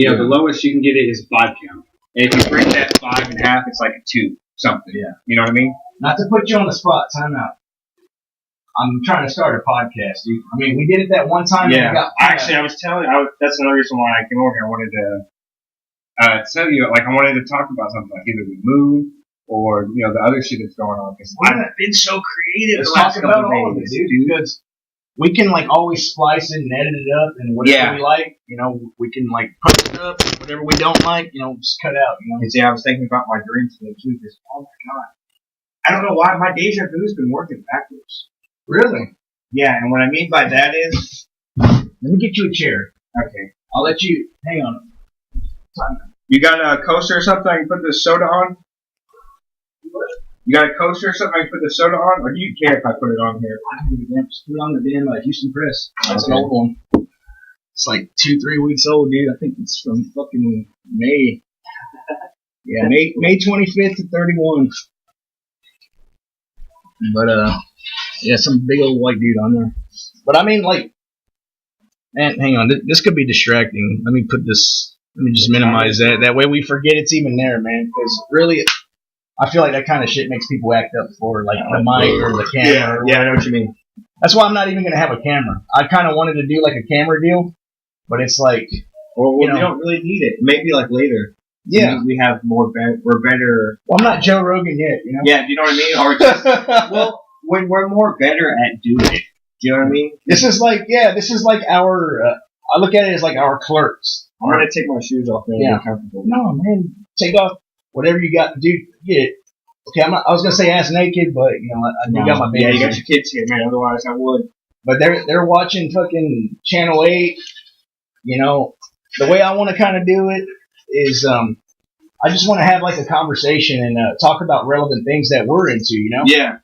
You know, the lowest you can get it is a 5 count. And if you break that 5 in half, it's like a 2 something. Yeah. You know what I mean? Not to put you on the spot, time out. I'm trying to start a podcast, dude. I mean, we did it that one time. Yeah. Actually, I was telling you, that's another reason why I came over here. I wanted to tell you, like, I wanted to talk about something like either the mood or, you know, the other shit that's going on. Because I've been so creative the last couple of days, dude. Because we can, like, always splice it and edit it up and whatever we like. You know, we can, like, put it up. Whatever we don't like, you know, just cut out. You know? And see, I was thinking about my dreams today, too. Because, oh, my God. I don't know why my deja vu's been working backwards. Really? Yeah, and what I mean by that is... Let me get you a chair. Okay. I'll let you... Hang on. You got a coaster or something I can put the soda on? You got a coaster or something I can put the soda on? Or do you care if I put it on here? I don't give a damn. Just put it on the damn Houston Press. That's an old one. It's like 2-3 weeks old, dude. I think it's from fucking May. Yeah, May 25th to 31. But, yeah, some big old white dude on there. But I mean, like, man, hang on. This could be distracting. Let me just minimize that. That way we forget it's even there, man. Because really, I feel like that kind of shit makes people act up for, like, the mic or the camera. Yeah, I know what you mean. That's why I'm not even going to have a camera. I kind of wanted to do, like, a camera deal. But it's like, well, you don't really need it. Maybe, like, later. Yeah. We have we're better. Well, I'm not Joe Rogan yet, you know? Yeah, do you know what I mean? Or just, well, when we're more better at doing it. Do you know what I mean? This is like our, I look at it as like our clerks. I'm going to take my shoes off and get comfortable. No, man, take off whatever you got to do. Get it. Okay, I was going to say ass naked, but, you know, I got my baby. Yeah, you got your kids here, man. Otherwise, I would. But they're watching fucking Channel 8. You know, the way I want to kind of do it is, I just want to have like a conversation and talk about relevant things that we're into, you know? Yeah.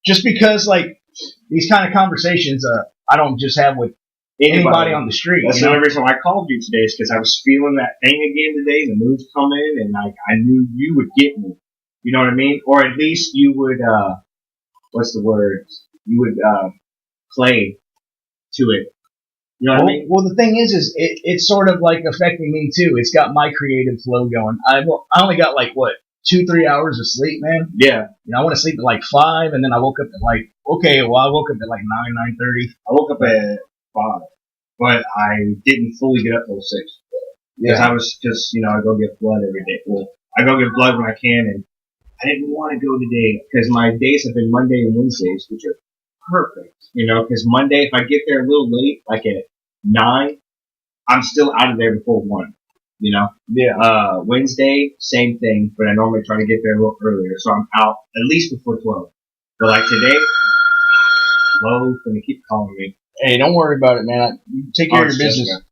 Just because, like, these kind of conversations, I don't just have with anybody on the street. That's the only reason why I called you today is because I was feeling that thing again today. The mood's coming, and like I knew you would get me. You know what I mean? Or at least you would. What's the word? You would play to it. You know what I mean? Well, the thing is it's sort of like affecting me too. It's got my creative flow going. I only got like what 2-3 hours of sleep, man. Yeah. You know, I want to sleep at like 5, and then I woke up at like I woke up at like 9:30. I woke up at 5, but I didn't fully get up till 6. Because I was just, you know, I go get blood every day. Well, I go get blood when I can, and I didn't want to go today because my days have been Monday and Wednesdays, which are perfect. You know, because Monday, if I get there a little late, like at 9, I'm still out of there before 1. You know? Yeah. Wednesday, same thing, but I normally try to get there a little earlier, so I'm out at least before 12. But like today, Lowe's gonna keep calling me. Hey, don't worry about it, man. Take care of your business. Jessica.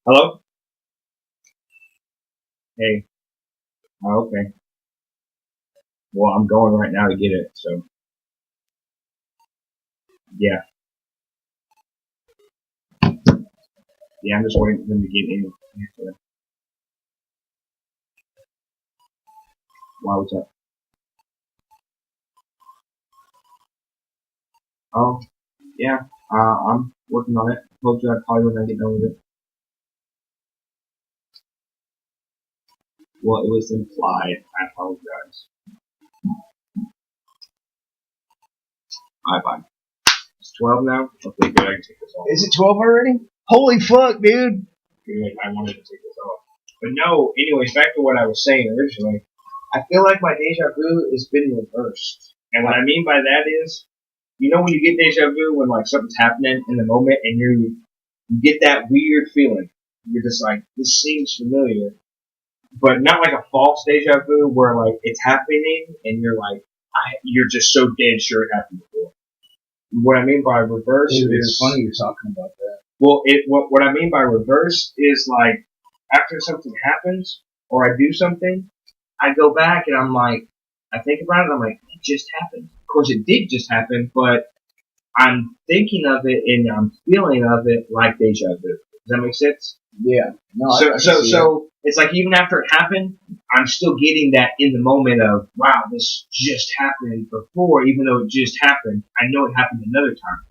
Hello? Hey. Oh, okay. Well, I'm going right now to get it, so. Yeah. Yeah, I'm just waiting for them to get in. Why was that? Oh, yeah. I'm working on it. Told you I'd call you when I get done with it. Well, it was implied. I apologize. Bye. It's 12 now? Okay, good. I can take this off. Is it 12 already? Holy fuck, dude. Good. I wanted to take this off. But no, anyways, back to what I was saying originally. I feel like my deja vu has been reversed. And what I mean by that is, you know when you get deja vu when like something's happening in the moment and you get that weird feeling. You're just like, this seems familiar. But not like a false deja vu where like it's happening and you're like, you're just so dead sure it happened before. What I mean by reverse is... It's funny you're talking about that. Well, what I mean by reverse is like, after something happens, or I do something, I go back and I'm like, I think about it, I'm like, it just happened. Of course it did just happen, but I'm thinking of it and I'm feeling of it like deja vu. Does that make sense? Yeah. No, So it's like even after it happened, I'm still getting that in the moment of, wow, this just happened before, even though it just happened. I know it happened another time.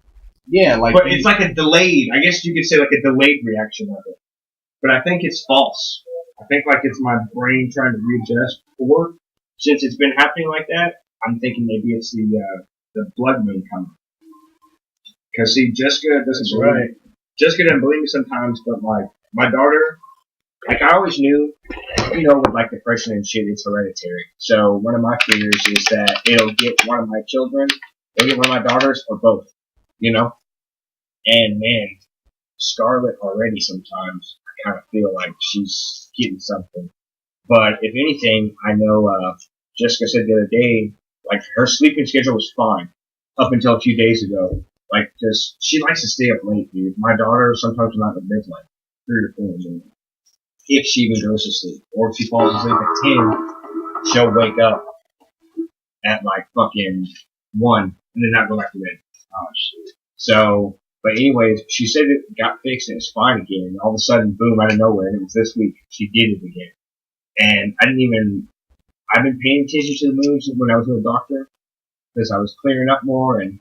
Yeah, like. But it's like a delayed, I guess you could say like a delayed reaction of it. but I think it's false. I think like it's my brain trying to readjust. Or since it's been happening like that, I'm thinking maybe it's the blood moon coming. Because see, Jessica doesn't believe me. Jessica doesn't believe me sometimes, but like my daughter, like I always knew, with like depression and shit, it's hereditary. So one of my fears is that it'll get one of my children, it'll get one of my daughters, or both. And man, Scarlett already sometimes I kind of feel like she's getting something. But if anything, I know Jessica said the other day, like her sleeping schedule was fine up until a few days ago. Like, just she likes to stay up late, dude. My daughter sometimes will not go to bed like 3 or 4 in the morning, if she even goes to sleep, or if she falls asleep at 10, she'll wake up at like fucking 1 and then not go back to bed. Oh shit. So, but anyways, she said it got fixed and it's fine again. And all of a sudden, boom, out of nowhere, and it was this week, she did it again. And I've been paying attention to the moves when I was with the doctor, because I was clearing up more, and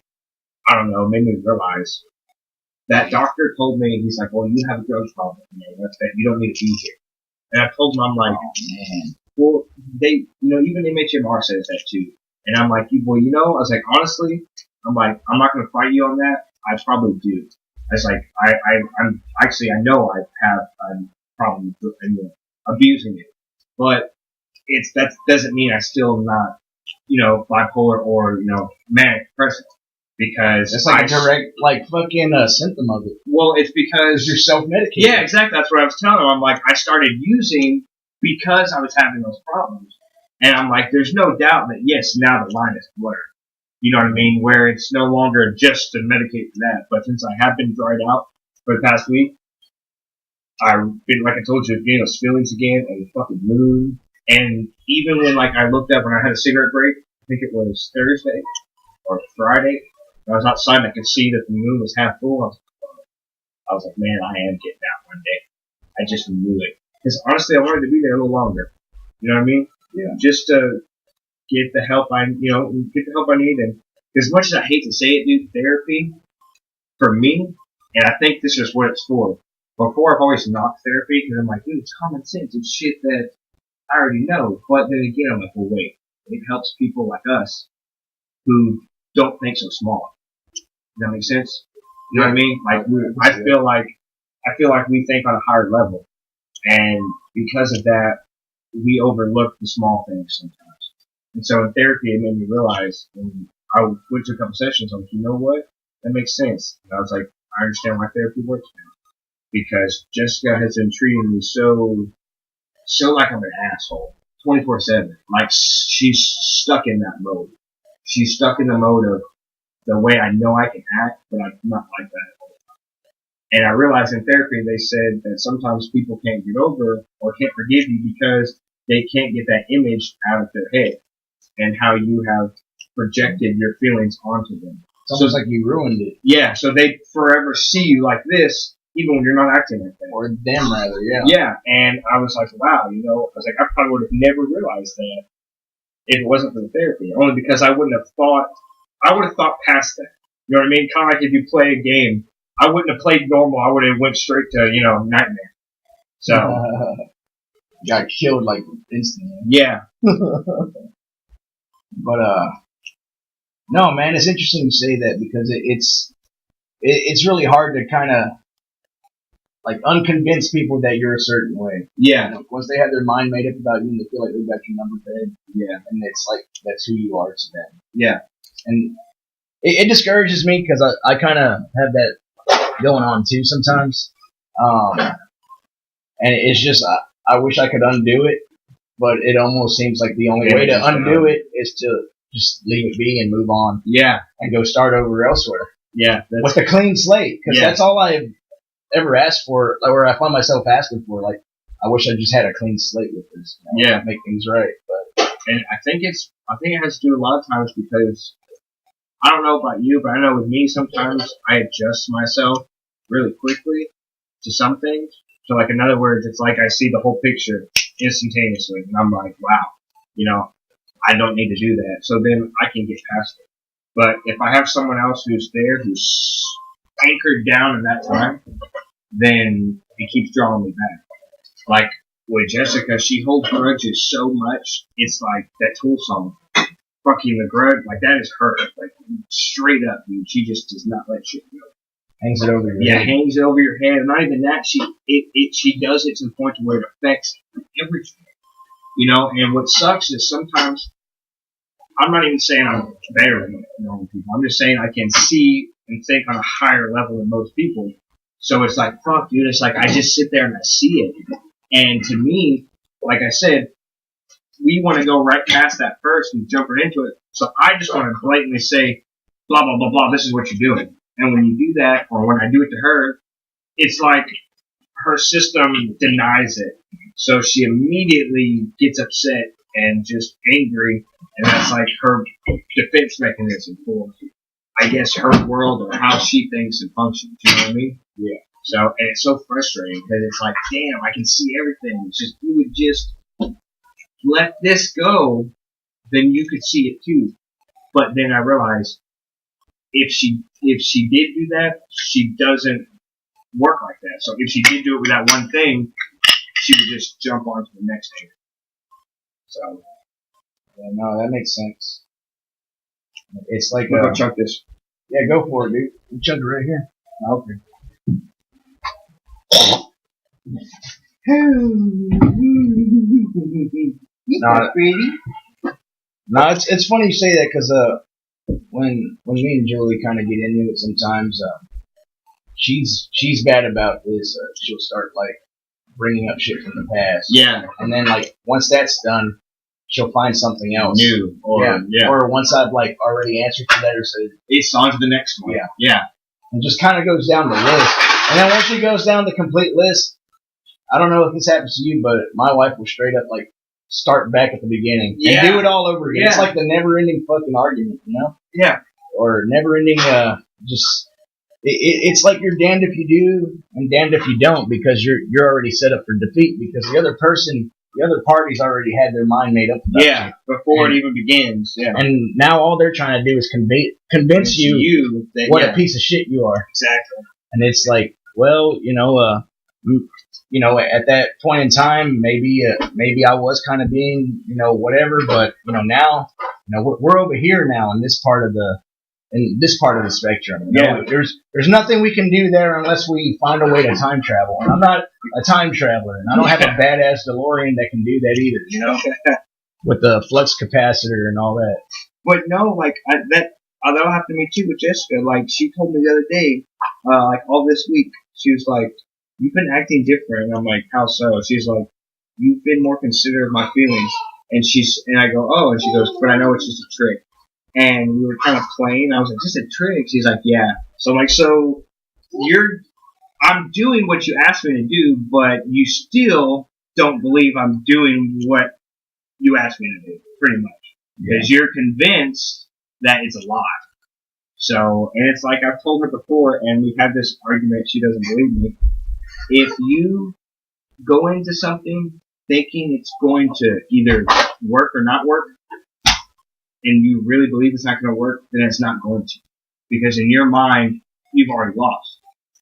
I don't know, made me realize that doctor told me, he's like, well, you have a drugs problem, that you don't need to be here. And I told him, I'm like, oh man, well, even MHMR says that too. And I'm like, well, I was like, honestly, I'm like, I'm not going to fight you on that. I probably do. I was like, I'm actually, I know I have a problem with abusing it, but that doesn't mean I still not, bipolar or, manic depressive. Because it's like a direct, like fucking symptom of it. Well, it's because you're self-medicating. Yeah, exactly. That's what I was telling him. I'm like, I started using because I was having those problems, and I'm like, there's no doubt that yes, now the line is blurred. You know what I mean? Where it's no longer just to medicate for that. But since I have been dried out for the past week, I've been, like I told you, getting those feelings again, and the fucking mood. And even when like I looked up when I had a cigarette break, I think it was Thursday or Friday. I was outside and I could see that the moon was half full. I was like, man, I am getting out one day. I just knew it. Because honestly, I wanted to be there a little longer. You know what I mean? Yeah. Just to get the help I need. And as much as I hate to say it, dude, therapy, for me, and I think this is what it's for. Before, I've always knocked therapy because I'm like, dude, it's common sense. It's shit that I already know. But then again, I'm like, well, wait. It helps people like us who don't think so small. Does that make sense? You know what I mean? Like, I feel like we think on a higher level, and because of that, we overlook the small things sometimes. And so in therapy, it made me realize when I went to a couple sessions, I'm like, you know what? That makes sense. And I was like, I understand why therapy works now, because Jessica has been treating me so like I'm an asshole, 24/7. Like she's stuck in that mode. She's stuck in the mode of the way I know I can act, but I'm not like that all the time. And I realized in therapy they said that sometimes people can't get over or can't forgive you because they can't get that image out of their head and how you have projected your feelings onto them. It's almost like you ruined it. Yeah, so they forever see you like this, even when you're not acting like that. Or them rather, yeah. Yeah, and I was like, wow, I was like, I probably would have never realized that if it wasn't for the therapy. Only because I would have thought past that. You know what I mean? Kind of like if you play a game, I wouldn't have played normal. I would have went straight to, nightmare. So. Got killed like instantly. Yeah. But, no, man, it's interesting to say that because it's really hard to kind of like unconvince people that you're a certain way. Yeah. Once they have their mind made up about you and they feel like they've got your number pegged. Yeah. And it's like, that's who you are to them. Yeah. And it discourages me because I kind of have that going on too sometimes. And it's just, I wish I could undo it, but it almost seems like the only way to undo it is to just leave it be and move on. Yeah. And go start over elsewhere. Yeah. With a clean slate. Because that's all I've ever asked for, or I find myself asking for. Like, I wish I just had a clean slate with this. Yeah. Make things right. But and I think it has to do a lot of times because I don't know about you, but I know with me sometimes I adjust myself really quickly to some things. So like in other words, it's like I see the whole picture instantaneously and I'm like, wow, I don't need to do that. So then I can get past it. But if I have someone else who's there, who's anchored down in that time, then it keeps drawing me back. Like with Jessica, she holds grudges so much. It's like that Tool song, "Fucking the Grudge." Like that is her. Like straight up, dude. She just does not let shit go. Hangs it over your head. Hangs it over your head. Not even that. She does it to the point where it affects everything. You know. And what sucks is sometimes I'm not even saying I'm better than normal people. I'm just saying I can see and think on a higher level than most people. So it's like, fuck, dude. It's like I just sit there and I see it. And to me, like I said, we want to go right past that first and jump right into it. So I just want to blatantly say, blah, blah, blah, blah, this is what you're doing. And when you do that, or when I do it to her, it's like her system denies it. So she immediately gets upset and just angry. And that's like her defense mechanism for, I guess, her world or how she thinks and functions. You know what I mean? Yeah. So, and it's so frustrating because it's like, damn, I can see everything. It's just, you would just let this go, then you could see it too. But then I realized if she did do that, she doesn't work like that. So if she did do it with that one thing, she would just jump on to the next thing. So, yeah, no, that makes sense. It's like we're gonna chunk this. Yeah, go for it, dude. You chunk it right here. Okay. No, it's funny you say that because when me and Julie kind of get into it sometimes, she's bad about this. She'll start like bringing up shit from the past. Yeah. And then like once that's done, she'll find something else new. Or or once I've like already answered to that or said it's on to the next one. Yeah. And just kind of goes down the list. And then once she goes down the complete list, I don't know if this happens to you, but my wife will straight up like start back at the beginning and do it all over again. Yeah. It's like the never-ending fucking argument, you know? Yeah. Or never-ending, it's like you're damned if you do and damned if you don't because you're already set up for defeat because the other party's already had their mind made up about you. Before it even begins. Yeah. And now all they're trying to do is convince you that, what a piece of shit you are. Exactly. And it's like, well, at that point in time, maybe I was kind of being, whatever, but now, we're over here now in this part of the spectrum. There's nothing we can do there unless we find a way to time travel. And I'm not a time traveler, and I don't have a badass DeLorean that can do that either. With the flux capacitor and all that. But no, that'll happen to me too with Jessica. Like she told me the other day, all this week, she was like, "You've been acting different." And I'm like, "How so?" She's like, "You've been more considerate of my feelings." And I go, "Oh," and she goes, "But I know it's just a trick." And we were kind of playing. I was like, "Just a trick?" She's like, "Yeah." So I'm like, "So I'm doing what you asked me to do, but you still don't believe I'm doing what you asked me to do, pretty much, because you're convinced that it's a lie." So, and it's like I've told her before, and we've had this argument. She doesn't believe me. If you go into something thinking it's going to either work or not work, and you really believe it's not going to work, then it's not going to. Because in your mind, you've already lost.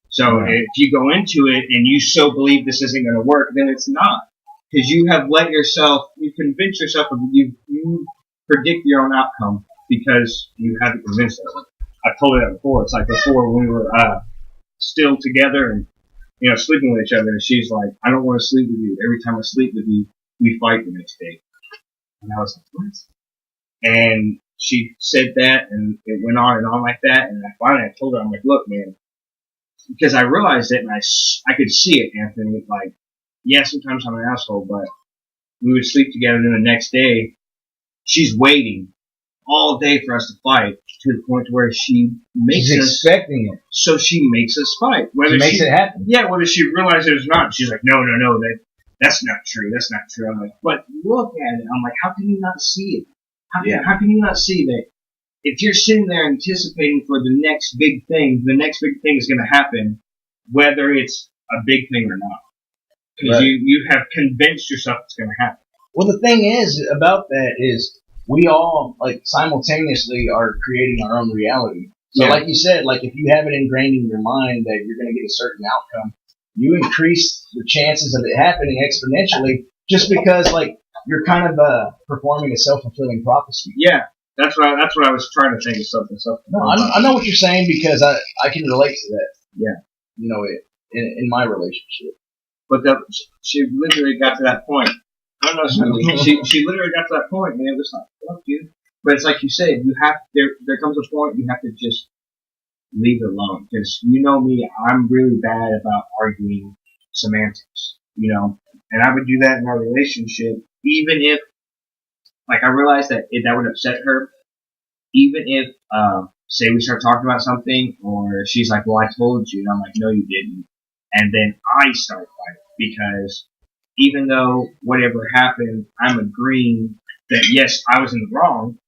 So if you go into it and you so believe this isn't going to work, then it's not. Because you have you convince yourself, you predict your own outcome because you haven't convinced yourself. I've told you that before. It's like before when we were still together and sleeping with each other, and she's like, "I don't want to sleep with you. Every time I sleep with you, we fight the next day." And I was like, "What?" And she said that, and it went on and on like that. And I told her, I'm like, "Look, man," because I realized it, and I could see it, Anthony. Like, yeah, sometimes I'm an asshole, but we would sleep together, and then the next day, she's waiting all day for us to fight to the point where she's expecting it. So she makes us fight. She makes it happen. Yeah, whether she realizes it or not. She's like, no, that's not true. That's not true. I'm like, but look at it. I'm like, how can you not see it? How can you not see that if you're sitting there anticipating for the next big thing is going to happen, whether it's a big thing or not. Because you have convinced yourself it's going to happen. Well, the thing is about that is we all simultaneously are creating our own reality. So like you said, like if you have it ingrained in your mind that you're going to get a certain outcome, you increase the chances of it happening exponentially just because like you're kind of performing a self-fulfilling prophecy. Yeah, that's what I was trying to think of something. No, I know what you're saying because I can relate to that. Yeah, you know, in my relationship. But she literally got to that point. I don't know, she literally got to that point, and it was like, fuck you. But it's like you said, you have there comes a point you have to just leave it alone, because you know me, I'm really bad about arguing semantics, you know, and I would do that in our relationship, even if, like, I realized that that would upset her, even if, say we start talking about something, or she's like, well, I told you, and I'm like, no, you didn't, and then I start fighting, because even though whatever happened, I'm agreeing that, yes, I was in the wrong,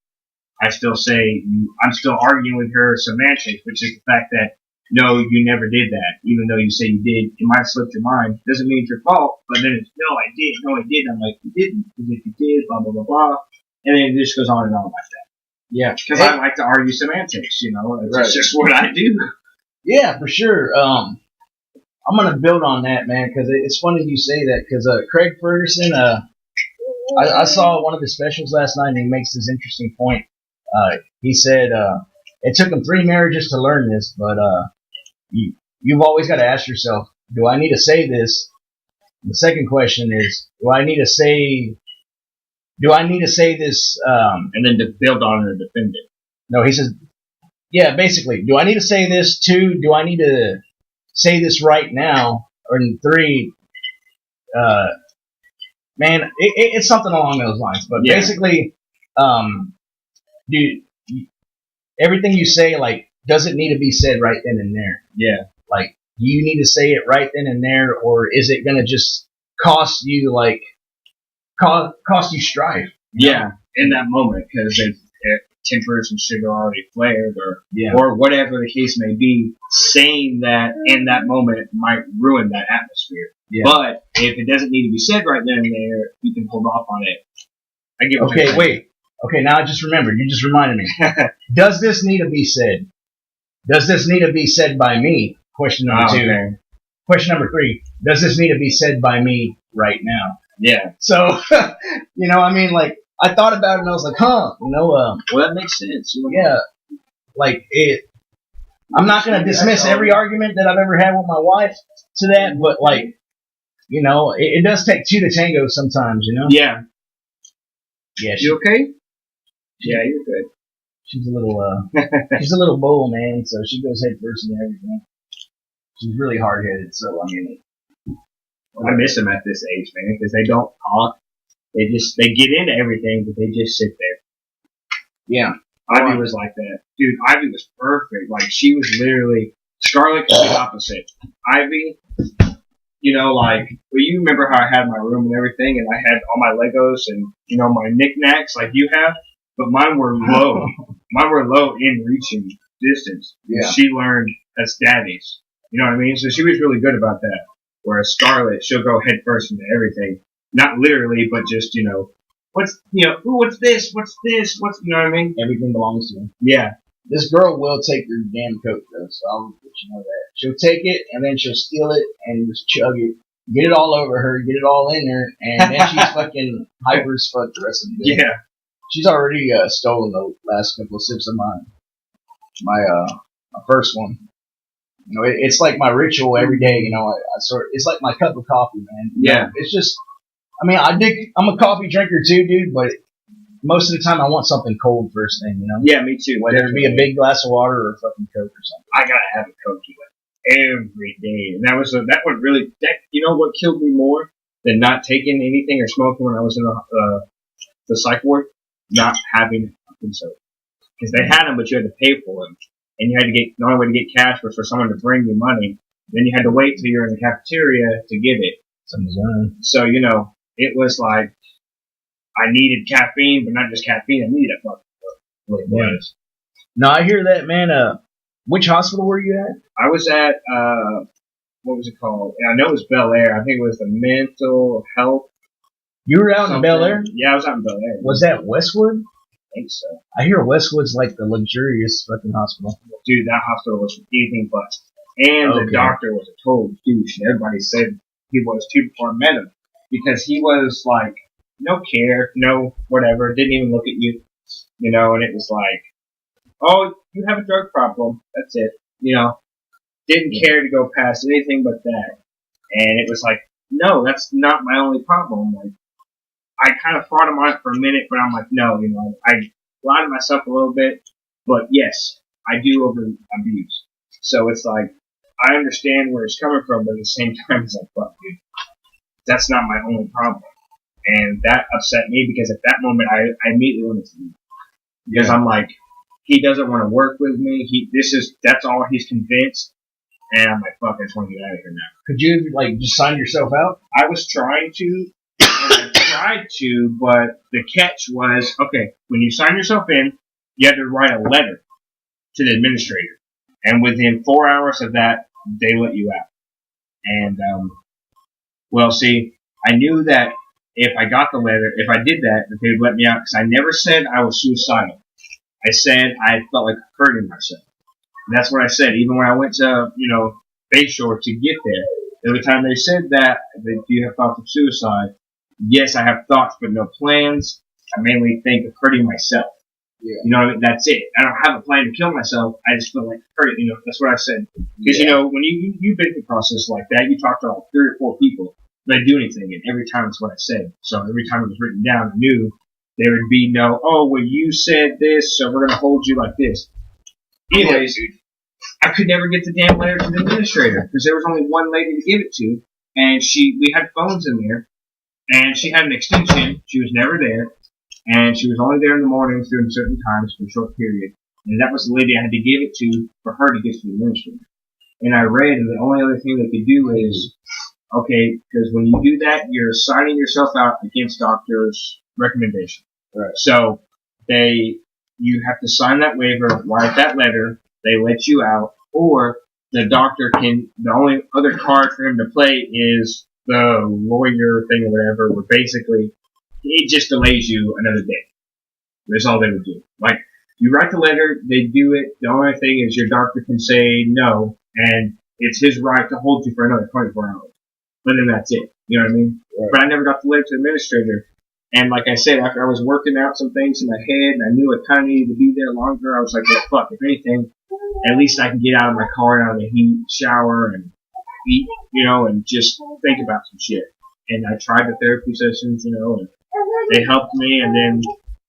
I still say, I'm still arguing with her semantics, which is the fact that, no, you never did that. Even though you say you did, it might have slipped your mind. Doesn't mean it's your fault, but then it's, no, I did, no, I did. I'm like, you didn't, because if you did, blah, blah, blah, blah. And then it just goes on and on like that. Yeah. Because I like to argue semantics, you know, it's just what I do. Yeah, for sure. I'm going to build on that, man, because it's funny you say that, because Craig Ferguson, I saw one of his specials last night, and he makes this interesting point. He said it took him 3 marriages to learn this, but you've always got to ask yourself, do I need to say this? And the second question is, do I need to say this? And then to build on it or defend it. No, he says, yeah, basically, do I need to say this? 2, do I need to say this right now? Or 3, man, it's something along those lines. But basically, dude, everything you say, like, doesn't need to be said right then and there. Yeah. Like, you need to say it right then and there, or is it going to just cost you, like, cost you strife? Yeah, in that moment, because if tempers and shit are already flared, or whatever the case may be, saying that in that moment might ruin that atmosphere. Yeah. But if it doesn't need to be said right then and there, you can hold off on it. I get what you're saying. Wait. Okay, now I just remembered. You just reminded me. Does this need to be said? Does this need to be said by me? Question number 2. Okay. Question number 3. Does this need to be said by me right now? Yeah. So, you know, I mean, like, I thought about it and I was like, well, that makes sense. Yeah. Like, I'm not going to dismiss every argument that I've ever had with my wife to that, but, like, you know, it does take 2 to tango sometimes, you know? Yeah. Yeah. You okay? Yeah, you're good. She's a little bull, man, so she goes head first in everything. She's really hard-headed, so, I mean. I miss them at this age, man, because they don't talk. They get into everything, but they just sit there. Yeah. Ivy was like that. Dude, Ivy was perfect. Like, she was literally, Scarlett was the opposite. Ivy, you know, like, well, you remember how I had my room and everything, and I had all my Legos and, you know, my knickknacks like you have, but mine were low. Mine were low in reaching distance. Yeah. She learned as daddies. You know what I mean? So she was really good about that. Whereas Scarlett, she'll go head first into everything. Not literally, but just, you know, what's this? What's this? You know what I mean? Everything belongs to her. Yeah. This girl will take your damn coat, though, so I'll let you know that. She'll take it, and then she'll steal it, and just chug it. Get it all over her, get it all in her, and then she's fucking hyper as fuck the rest of the day. Yeah. She's already stolen the last couple of sips of my first one. You know, it's like my ritual every day. You know, it's like my cup of coffee, man. You know, it's just, I mean, I'm a coffee drinker too, dude. But most of the time, I want something cold first thing. You know. Yeah, me too. Whether it be a big glass of water or a fucking Coke or something. I gotta have a Coke every day, and that would really, you know, what killed me more than not taking anything or smoking when I was in the psych ward, not having fucking soda, because they had them, but you had to pay for them. And you had to the only way to get cash was for someone to bring you money. Then you had to wait till you're in the cafeteria to get it. So, you know, it was like, I needed caffeine, but not just caffeine, I needed a fucking what it was. No, I hear that, man. Which hospital were you at? I was at, what was it called? I know it was Bel Air. I think it was the mental health. You were out in Bel Air? Yeah, I was out in Bel Air. Was that Westwood? I think so. I hear Westwood's like the luxurious fucking hospital. Dude, that hospital was anything but. And the doctor was a total douche. And everybody said he was too before I met him. Because he was like, no care, no whatever, didn't even look at you, and it was like, oh, you have a drug problem, that's it, didn't care to go past anything but that. And it was like, no, that's not my only problem. Like, I kind of thought about it for a minute, but I'm like, no, I lied to myself a little bit, but yes, I do over abuse. So it's like, I understand where it's coming from, but at the same time, it's like, fuck, dude, that's not my only problem. And that upset me because at that moment, I immediately wanted to leave. Because I'm like, he doesn't want to work with me. That's all he's convinced. And I'm like, fuck, I just want to get out of here now. Could you, like, just sign yourself out? I was trying to, but the catch was, okay, when you sign yourself in, you had to write a letter to the administrator. And within 4 hours of that, they let you out. And, well, see, I knew that if I got the letter, if I did that they would let me out, because I never said I was suicidal. I said I felt like hurting myself. And that's what I said. Even when I went to, Bayshore to get there, every time they said that, do you have thoughts of suicide? Yes, I have thoughts, but no plans. I mainly think of hurting myself. Yeah. You know what I mean? That's it. I don't have a plan to kill myself. I just feel like hurting. That's what I said. Because, when you've been through a process like that, you talk to like 3 or 4 people. They do anything, and every time it's what I said. So every time it was written down, I knew there would be no, oh, well, you said this, so we're going to hold you like this. Anyways, I could never get the damn letter to the administrator, because there was only one lady to give it to, and we had phones in there, and she had an extension. She was never there, and she was only there in the mornings during certain times for a short period, and that was the lady I had to give it to for her to get to the administrator. And I read, and the only other thing they could do is, okay, because when you do that, you're signing yourself out against doctor's recommendation. Right. So you have to sign that waiver, write that letter, they let you out, or the doctor the only other card for him to play is the lawyer thing or whatever, where basically it just delays you another day. That's all they would do. Like, you write the letter, they do it, the only thing is your doctor can say no, and it's his right to hold you for another 24 hours. But then that's it. You know what I mean? Right. But I never got the letter to the administrator. And like I said, after I was working out some things in my head, and I knew I kind of needed to be there longer, I was like, well, fuck, if anything, at least I can get out of my car and out of the heat, shower, and eat, and just think about some shit. And I tried the therapy sessions, and they helped me, and then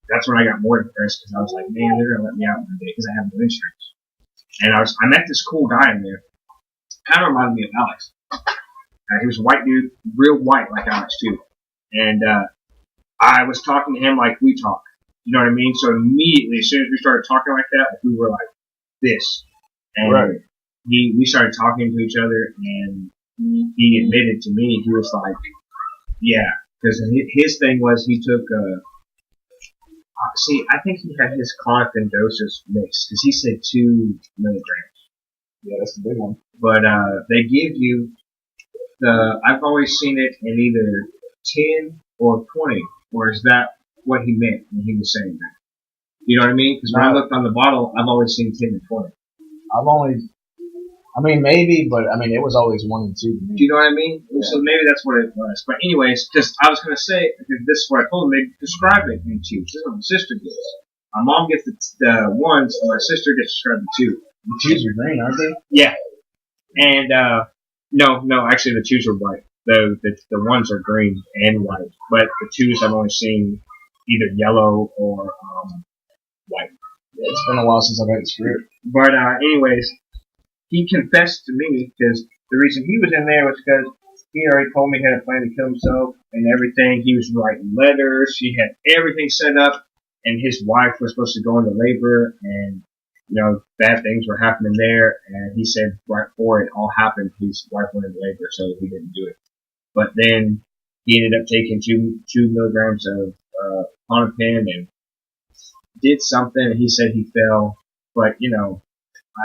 that's when I got more depressed, because I was like, man, they're going to let me out one day, because I have no insurance. And I met this cool guy in there. Kind of reminded me of Alex. He was a white dude, real white like Alex too. And I was talking to him like we talk. You know what I mean? So immediately, as soon as we started talking like that, we were like this. And we started talking to each other, and he admitted to me, he was like, yeah. Because his thing was he took, I think he had his Clonopin-Doses mixed, because he said 2 milligrams. Yeah, that's the big one. But they give you I've always seen it in either 10 or 20, or is that what he meant when he was saying that? You know what I mean? Because when I looked on the bottle, I've always seen 10 and 20. Maybe, but it was always 1 and 2 to me. Do you know what I mean? Yeah. So maybe that's what it was. But anyways, because I was going to say, because this is what I told them, they describe it in 2. This is what my sister gets. My mom gets the 1s, and my sister gets described the 2. The 2s are green, aren't they? Yeah. And, no, actually the 2s are white. The 1s are green and white. But the 2s I've only seen either yellow or white. Yeah, it's been a while since I've had the script. But anyways, he confessed to me, because the reason he was in there was because he already told me he had a plan to kill himself and everything. He was writing letters. He had everything set up, and his wife was supposed to go into labor, and bad things were happening there, and he said right before it all happened, his wife went into labor, so he didn't do it. But then he ended up taking 2 milligrams of Klonopin and did something, and he said he fell, but,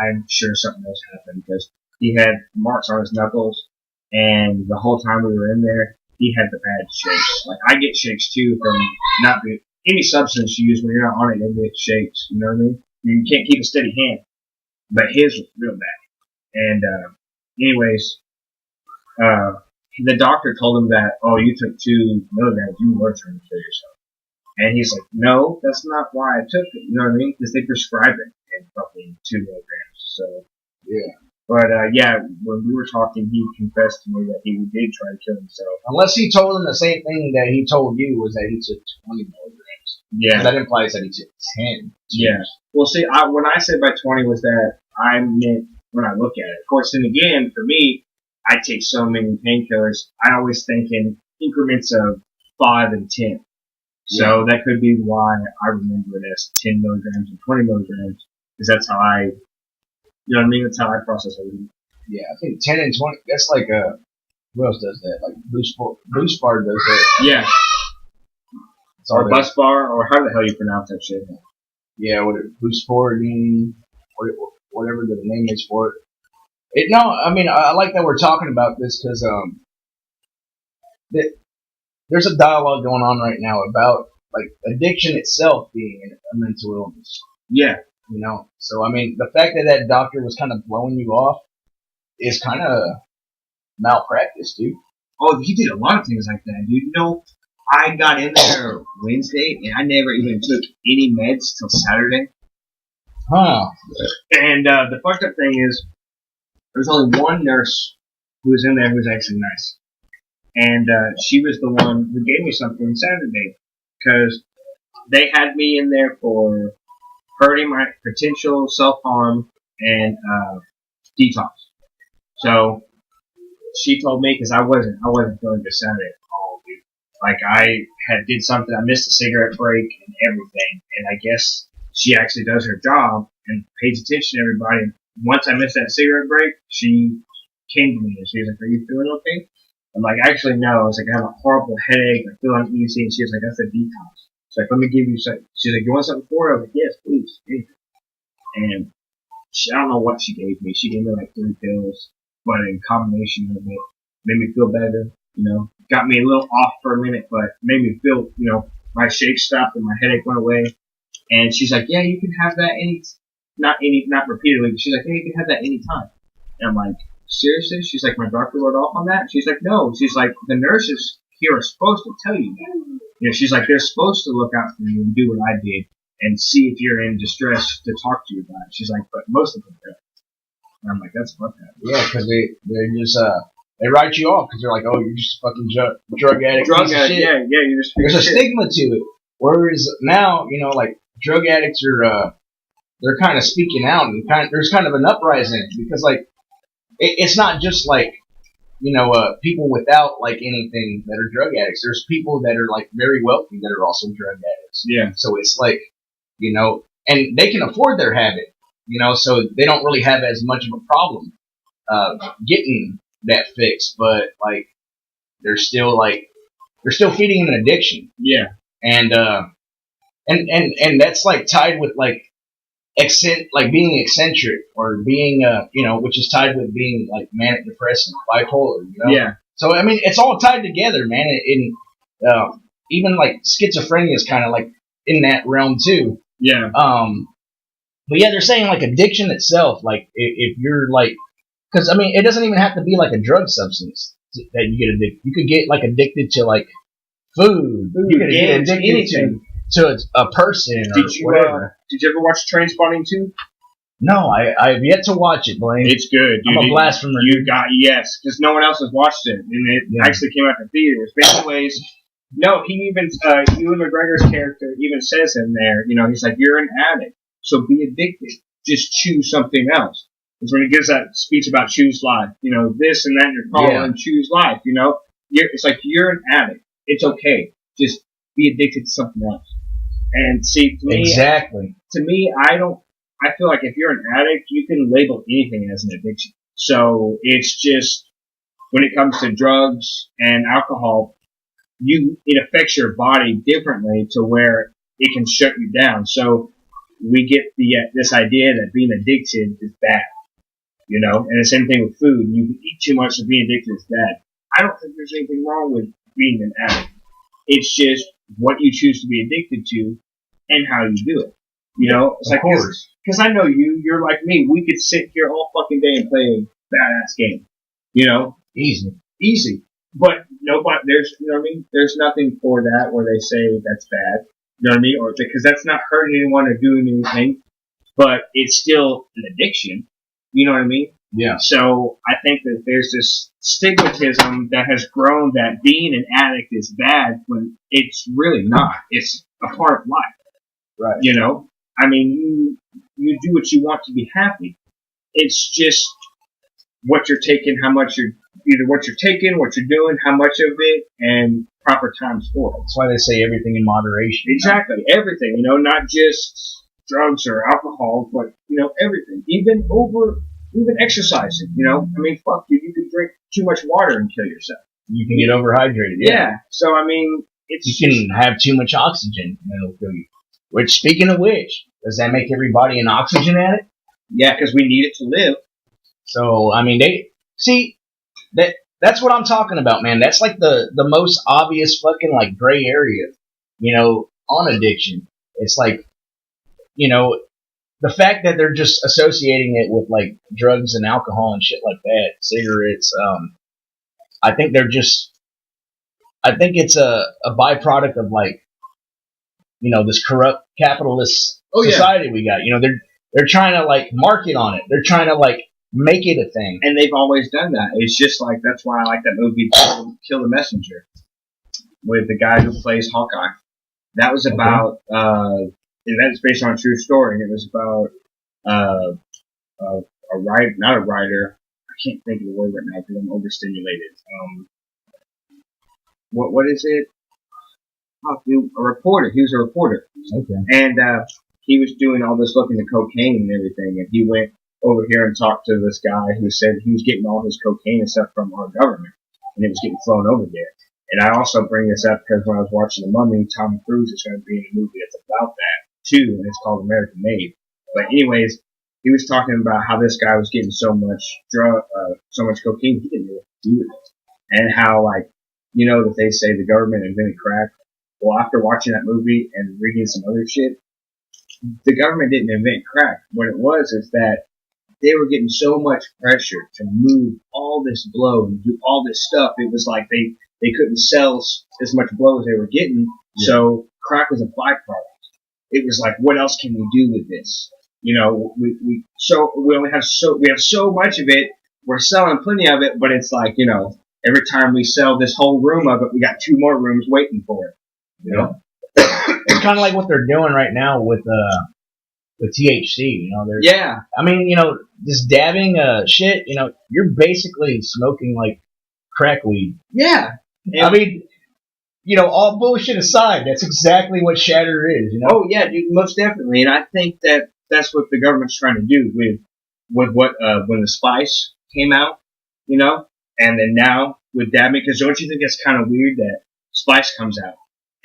I'm sure something else happened, because he had marks on his knuckles, and the whole time we were in there, he had the bad shakes. Like, I get shakes too from not being, any substance you use when you're not on it, it gets shakes, you know what I mean? You can't keep a steady hand. But his was real bad. And anyways, the doctor told him that, oh, you took 2 milligrams, you were trying to kill yourself. And he's like, no, that's not why I took it. You know what I mean? Because they prescribe it in fucking 2 milligrams. So Yeah. But yeah, when we were talking, he confessed to me that he did try to kill himself. Unless he told him the same thing that he told you, was that he took 20 milligrams. Yeah. That implies that he took 10. Yeah. Well, see, when I said by 20 was that I meant when I look at it. Of course, then again, for me, I take so many painkillers. I always think in increments of 5 and 10. So that could be why I remember it as 10 milligrams and 20 milligrams, because that's how I, you know what I mean? That's how I process everything. Yeah, I think 10 and 20, that's like who else does that? Like Boost Bar does that. Yeah. Or Bus Bar, or how the hell you pronounce that shit. Yeah, Boost Sport, whatever the name is for it. No, I mean, I like that we're talking about this because there's a dialogue going on right now about like addiction itself being a mental illness. Yeah. You know, so I mean, the fact that doctor was kind of blowing you off is kind of malpractice, dude. Oh, he did a lot of things like that, dude. You know, I got in there Wednesday, and I never even took any meds till Saturday. Huh. And the fucked up thing is, there's only one nurse who was in there who was actually nice. And she was the one who gave me something Saturday. Because they had me in there for hurting my potential self-harm and detox. So she told me, because I wasn't feeling good Saturday at all, dude. Like I did something, I missed a cigarette break and everything, and I guess she actually does her job and pays attention to everybody. Once I missed that cigarette break, she came to me and she was like, "Are you feeling okay?" I'm like, "Actually, no." I was like, "I have a horrible headache. I feel uneasy." And she was like, "That's a detox." She's like, "Let me give you something." She's like, "You want something for it?" I was like, "Yes, please." And I don't know what she gave me. She gave me like 3 pills, but in combination of it, made me feel better. You know, got me a little off for a minute, but made me feel, you know, my shake stopped and my headache went away. And she's like, "Yeah, you can have that not repeatedly, but she's like, "Yeah, you can have that anytime." And I'm like, "Seriously?" She's like, "My doctor wrote off on that?" She's like, "No." She's like, "The nurses here are supposed to tell you that." You know, she's like, "They're supposed to look out for you and do what I did and see if you're in distress to talk to you about it." She's like, "But most of them don't." And I'm like, "That's fucked up." Yeah, because they're just they write you off because they're like, "Oh, you're just a fucking drug addict." Drug addict, yeah, you're just. There's a stigma to it. Whereas now, you know, like drug addicts are they're kind of speaking out, and there's kind of an uprising because like it's not just like, you know, people without like anything that are drug addicts. There's people that are like very wealthy that are also drug addicts. Yeah. So it's like, you know, and they can afford their habit, you know, so they don't really have as much of a problem getting that fix, but like they're still feeding an addiction. Yeah. And that's like tied with like being eccentric or being you know, which is tied with being like manic depressive, bipolar, you know. Yeah. So I mean, it's all tied together, man. Even like schizophrenia is kind of like in that realm too. Yeah. But yeah, they're saying like addiction itself, like if you're like, because I mean, it doesn't even have to be like a drug substance that you get addicted. You could get like addicted to like food. You could get addicted to a person or whatever. Did you ever watch Trainspotting 2? No, I've yet to watch it, Blaine. It's good, dude. I'm a blasphemer. Yes, because no one else has watched it, and it actually came out in theaters. But anyways, no, he even, Ewan McGregor's character even says in there, you know, he's like, "You're an addict, so be addicted. Just choose something else." It's when he gives that speech about choose life, you know, this and that in your car and choose life, you know. It's like, you're an addict. It's okay. Just be addicted to something else. And see, to me, I feel like if you're an addict, you can label anything as an addiction. So it's just, when it comes to drugs and alcohol, it affects your body differently to where it can shut you down. So we get this idea that being addicted is bad, you know. And the same thing with food. You eat too much, so being addicted is bad. I don't think there's anything wrong with being an addict. It's just what you choose to be addicted to and how you do it. You know, it's of course. because I know you're like me. We could sit here all fucking day and play a badass game. You know, easy. But nobody, you know what I mean? There's nothing for that where they say that's bad. You know what I mean? Or because that's not hurting anyone or doing anything, but it's still an addiction. You know what I mean? Yeah. So I think that there's this stigmatism that has grown that being an addict is bad when it's really not. It's a part of life. Right. You know? I mean, you do what you want to be happy. It's just what you're taking, how much either what you're taking, what you're doing, how much of it, and proper times for it. That's why they say everything in moderation. Exactly. Everything, you know, not just drugs or alcohol, but, you know, everything. Even exercising, you know. I mean, fuck, you could drink too much water and kill yourself. You can get overhydrated. Yeah. So, I mean, you can have too much oxygen and it'll kill you. Which, speaking of which, does that make everybody an oxygen addict? Yeah, because we need it to live. So, I mean, that's what I'm talking about, man. That's like the most obvious fucking like gray area, you know, on addiction. It's like, you know, the fact that they're just associating it with like drugs and alcohol and shit like that, cigarettes. I think it's a byproduct of like, you know, this corrupt capitalist society we got. You know, they're trying to like market on it. They're trying to like make it a thing. And they've always done that. It's just like, that's why I like that movie, Kill the Messenger, with the guy who plays Hawkeye. That was about, that's based on a true story, and it was about, not a writer, I can't think of the word right now because I'm overstimulated. What is it? A reporter. He was a reporter. Okay. And, he was doing all this looking at cocaine and everything, and he went over here and talked to this guy who said he was getting all his cocaine and stuff from our government, and it was getting flown over there. And I also bring this up because when I was watching The Mummy, Tom Cruise is going to be in a movie that's about that too, and it's called American Made. But anyways, he was talking about how this guy was getting so much so much cocaine he didn't know what to do with it, and how, like, you know, that they say the government invented crack. Well, after watching that movie and reading some other shit, the government didn't invent crack. What it was is that they were getting so much pressure to move all this blow and do all this stuff. It was like they couldn't sell as much blow as they were getting. Yeah. So crack was a byproduct. It was like, what else can we do with this? You know, we have so much of it. We're selling plenty of it, but it's like, you know, every time we sell this whole room of it, we got 2 more rooms waiting for it. You know? It's kind of like what they're doing right now with THC, you know. Yeah. I mean, you know, this dabbing shit, you know, you're basically smoking like crack weed. Yeah. I mean, you know, all bullshit aside, that's exactly what shatter is, you know. Oh yeah, dude, most definitely. And I think that that's what the government's trying to do with what when the spice came out, you know, and then now with dabbing, because don't you think it's kind of weird that spice comes out?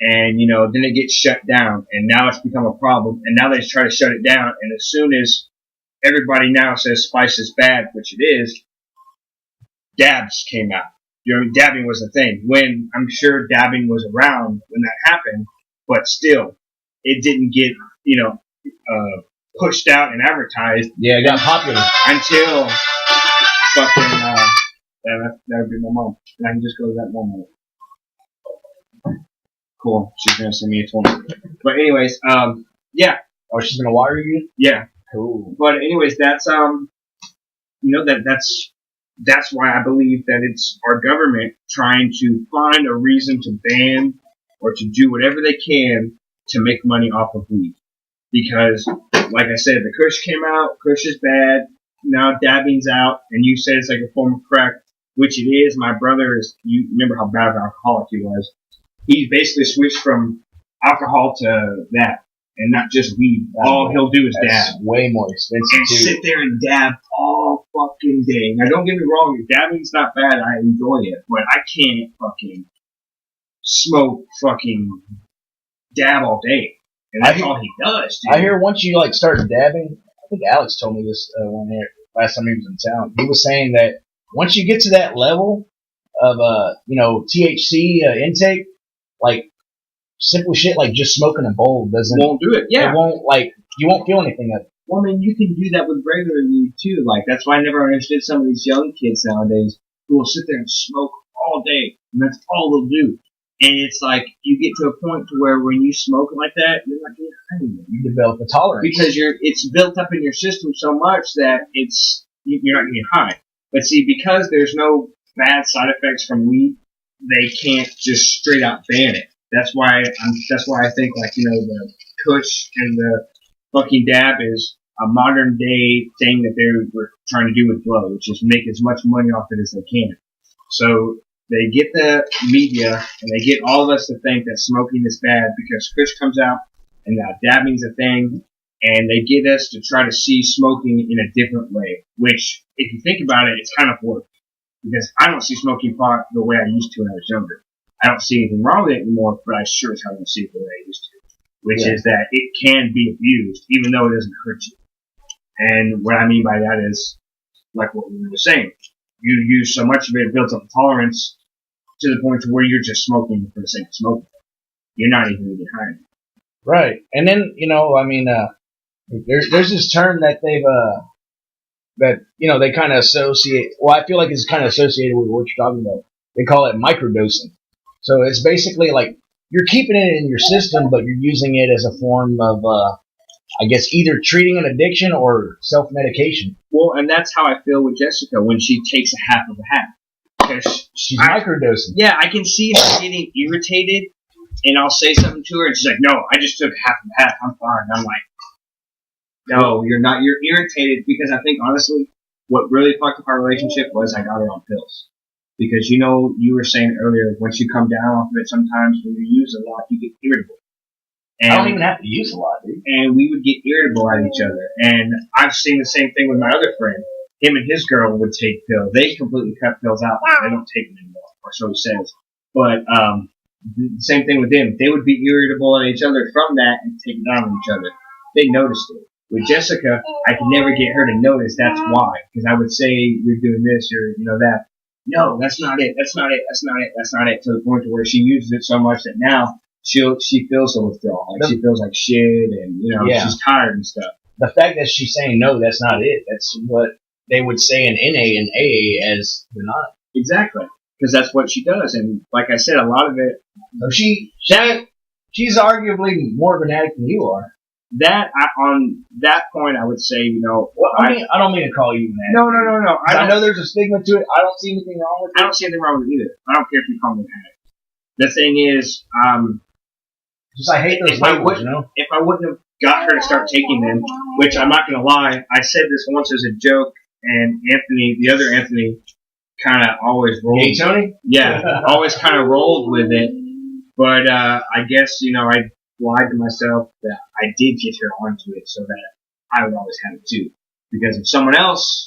And, you know, then it gets shut down, and now it's become a problem, and now they try to shut it down, and as soon as everybody now says spice is bad, which it is, dabs came out. You know, dabbing was a thing, when I'm sure dabbing was around when that happened, but still, it didn't get, you know, pushed out and advertised. Yeah, it got popular. Until fucking, that would be my mom, and I can just go to that moment. Cool. She's gonna send me a 20. But anyways, yeah. Oh, she's gonna wire you? Yeah. Cool. But anyways, that's you know, that's why I believe that it's our government trying to find a reason to ban or to do whatever they can to make money off of weed. Because, like I said, the Kush came out. Kush is bad. Now dabbing's out, and you said it's like a form of crack, which it is. My brother is. You remember how bad of an alcoholic he was. He basically switched from alcohol to that, and not just weed. All he'll do is dab. Way more expensive and too. Sit there and dab all fucking day. Now, don't get me wrong, dabbing's not bad. I enjoy it, but I can't fucking smoke fucking dab all day, and that's all he does. Dude. I hear once you like start dabbing, I think Alex told me this last time he was in town. He was saying that once you get to that level of you know, THC intake, like simple shit like just smoking a bowl won't do it. Yeah, it won't like you won't feel anything of it. Well, I mean, you can do that with regular weed too. Like that's why I never understood some of these young kids nowadays who will sit there and smoke all day, and that's all they'll do. And it's like you get to a point to where when you smoke like that, you're not getting high anymore. You develop a tolerance because it's built up in your system so much that you're not getting high. But see, because there's no bad side effects from weed, they can't just straight out ban it. That's why I think like the Kush and the fucking dab is a modern day thing that they were trying to do with blow, which is make as much money off it as they can. So they get the media and they get all of us to think that smoking is bad because Kush comes out and now dabbing's a thing, and they get us to try to see smoking in a different way. Which, if you think about it, it's kind of work because I don't see smoking pot the way I used to when I was younger. I don't see anything wrong with it anymore, but I sure as hell don't see it the way I used to. Which is that it can be abused, even though it doesn't hurt you. And what I mean by that is, like what we were saying, you use so much of it, it builds up a tolerance to the point to where you're just smoking for the sake of smoking. You're not even getting high. Right. And then, there's this term that they kind of associate, well, I feel like it's kind of associated with what you're talking about. They call it microdosing. So it's basically like, you're keeping it in your system, but you're using it as a form of, I guess, either treating an addiction or self-medication. Well, and that's how I feel with Jessica when she takes a half of a half. Because she's microdosing. Yeah, I can see her getting irritated, and I'll say something to her, and she's like, no, I just took half of a half, I'm fine. I'm like, no, you're not. You're irritated because I think, honestly, what really fucked up our relationship was I got her on pills. Because, you were saying earlier, once you come down off of it, sometimes when you use a lot, you get irritable. And, I don't even have to use a lot, dude. And we would get irritable at each other. And I've seen the same thing with my other friend. Him and his girl would take pills. They completely cut pills out. They don't take them anymore, or so he says. But the same thing with them. They would be irritable at each other from that and take it out on each other. They noticed it. With Jessica, I could never get her to notice that's why. Because I would say, you're doing this, you're, that. No, that's not it. That's not it. That's not it. That's not it. To the point to where she uses it so much that now she feels a withdrawal. Like she feels like shit, and she's tired and stuff. The fact that she's saying no, that's not it. That's what they would say in NA and AA as the not. Exactly, because that's what she does. And like I said, a lot of it. So she's arguably more of an addict than you are. On that point, I would say, well, I don't mean to call you an addict. No. I know there's a stigma to it. I don't see anything wrong with it. I don't see anything wrong with it either. I don't care if you call me an addict. The thing is, I hate those labels, if I wouldn't have got her to start taking them, which I'm not going to lie, I said this once as a joke, and the other Anthony, kind of always rolled. Hey, Tony? Yeah, always kind of rolled with it. But I guess, I lied to myself that I did get her onto it so that I would always have it too. Because if someone else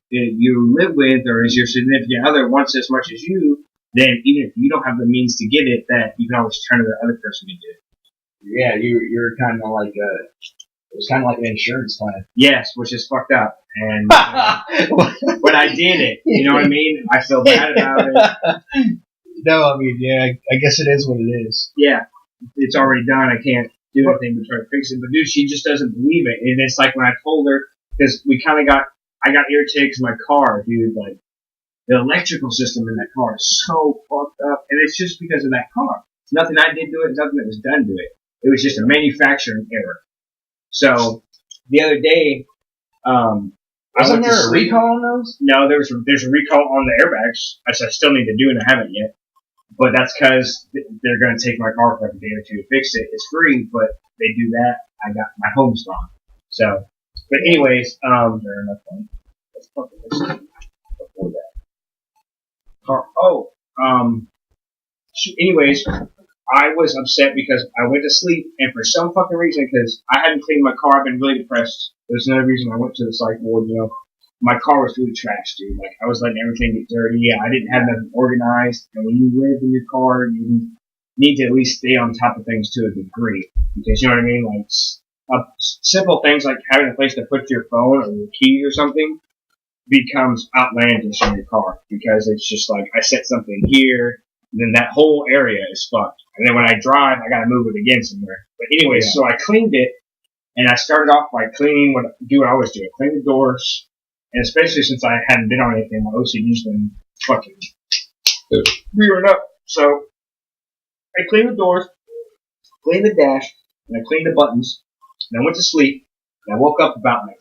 you live with or is your significant other wants as much as you, then even if you don't have the means to get it, that you can always turn to the other person to get it. Yeah, you're kind of like it was kind of like an insurance plan. Yes, which is fucked up. And but I did it. You know what I mean? I feel bad about it. No, I mean, yeah, I guess it is what it is. Yeah, it's already done. I can't do anything but try to fix it. But dude, she just doesn't believe it. And it's like when I told her, because I got irritated because my car, dude, like the electrical system in that car is so fucked up, and it's just because of that car. It's nothing I did to it. It's nothing that was done to it. It was just a manufacturing error. So the other day, wasn't there a recall on those? No, there's a recall on the airbags, which I still need to do, and I haven't yet. But that's because they're going to take my car for like a day or two to fix it. It's free, but they do that. I got my home's gone. So, but anyways, fair enough. Let's fucking listen before that. Anyways, I was upset because I went to sleep, and for some fucking reason, because I hadn't cleaned my car, I've been really depressed. There's another reason I went to the psych ward, my car was really trashed, dude. Like, I was letting everything get dirty. Yeah, I didn't have nothing organized. And when you live in your car, you need to at least stay on top of things to a degree. Because, you know what I mean? Like, simple things like having a place to put your phone or your keys or something becomes outlandish in your car. Because it's just like, I set something here, and then that whole area is fucked. And then when I drive, I gotta move it again somewhere. But anyway, so I cleaned it, And I started off by cleaning what I always do. I clean the doors, and especially since I hadn't been on anything, my OCD's been fucking rearing up. So I cleaned the doors, cleaned the dash, and I cleaned the buttons. And I went to sleep. And I woke up about like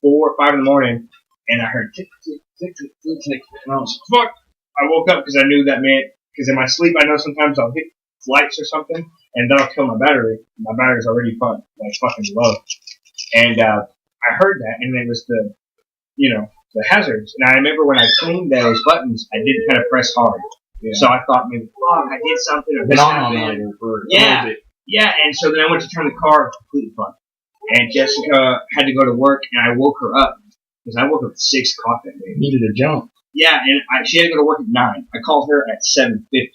4 or 5 in the morning, and I heard tick, tick, tick, tick, tick, tick. And I was like, fuck. I woke up because I knew that meant, because in my sleep I know sometimes I'll hit lights or something, and that'll kill my battery. My battery's already fucking low. And I heard that, and it was the hazards. And I remember when I cleaned those buttons, I did kind of press hard. Yeah. So I thought maybe, fuck, I did something or this happened. Yeah. And so then I went to turn the car completely fucked. And Jessica had to go to work, and I woke her up because I woke up at 6 o'clock that day. Needed a jump. Yeah, and she had to go to work at 9. I called her at 7:50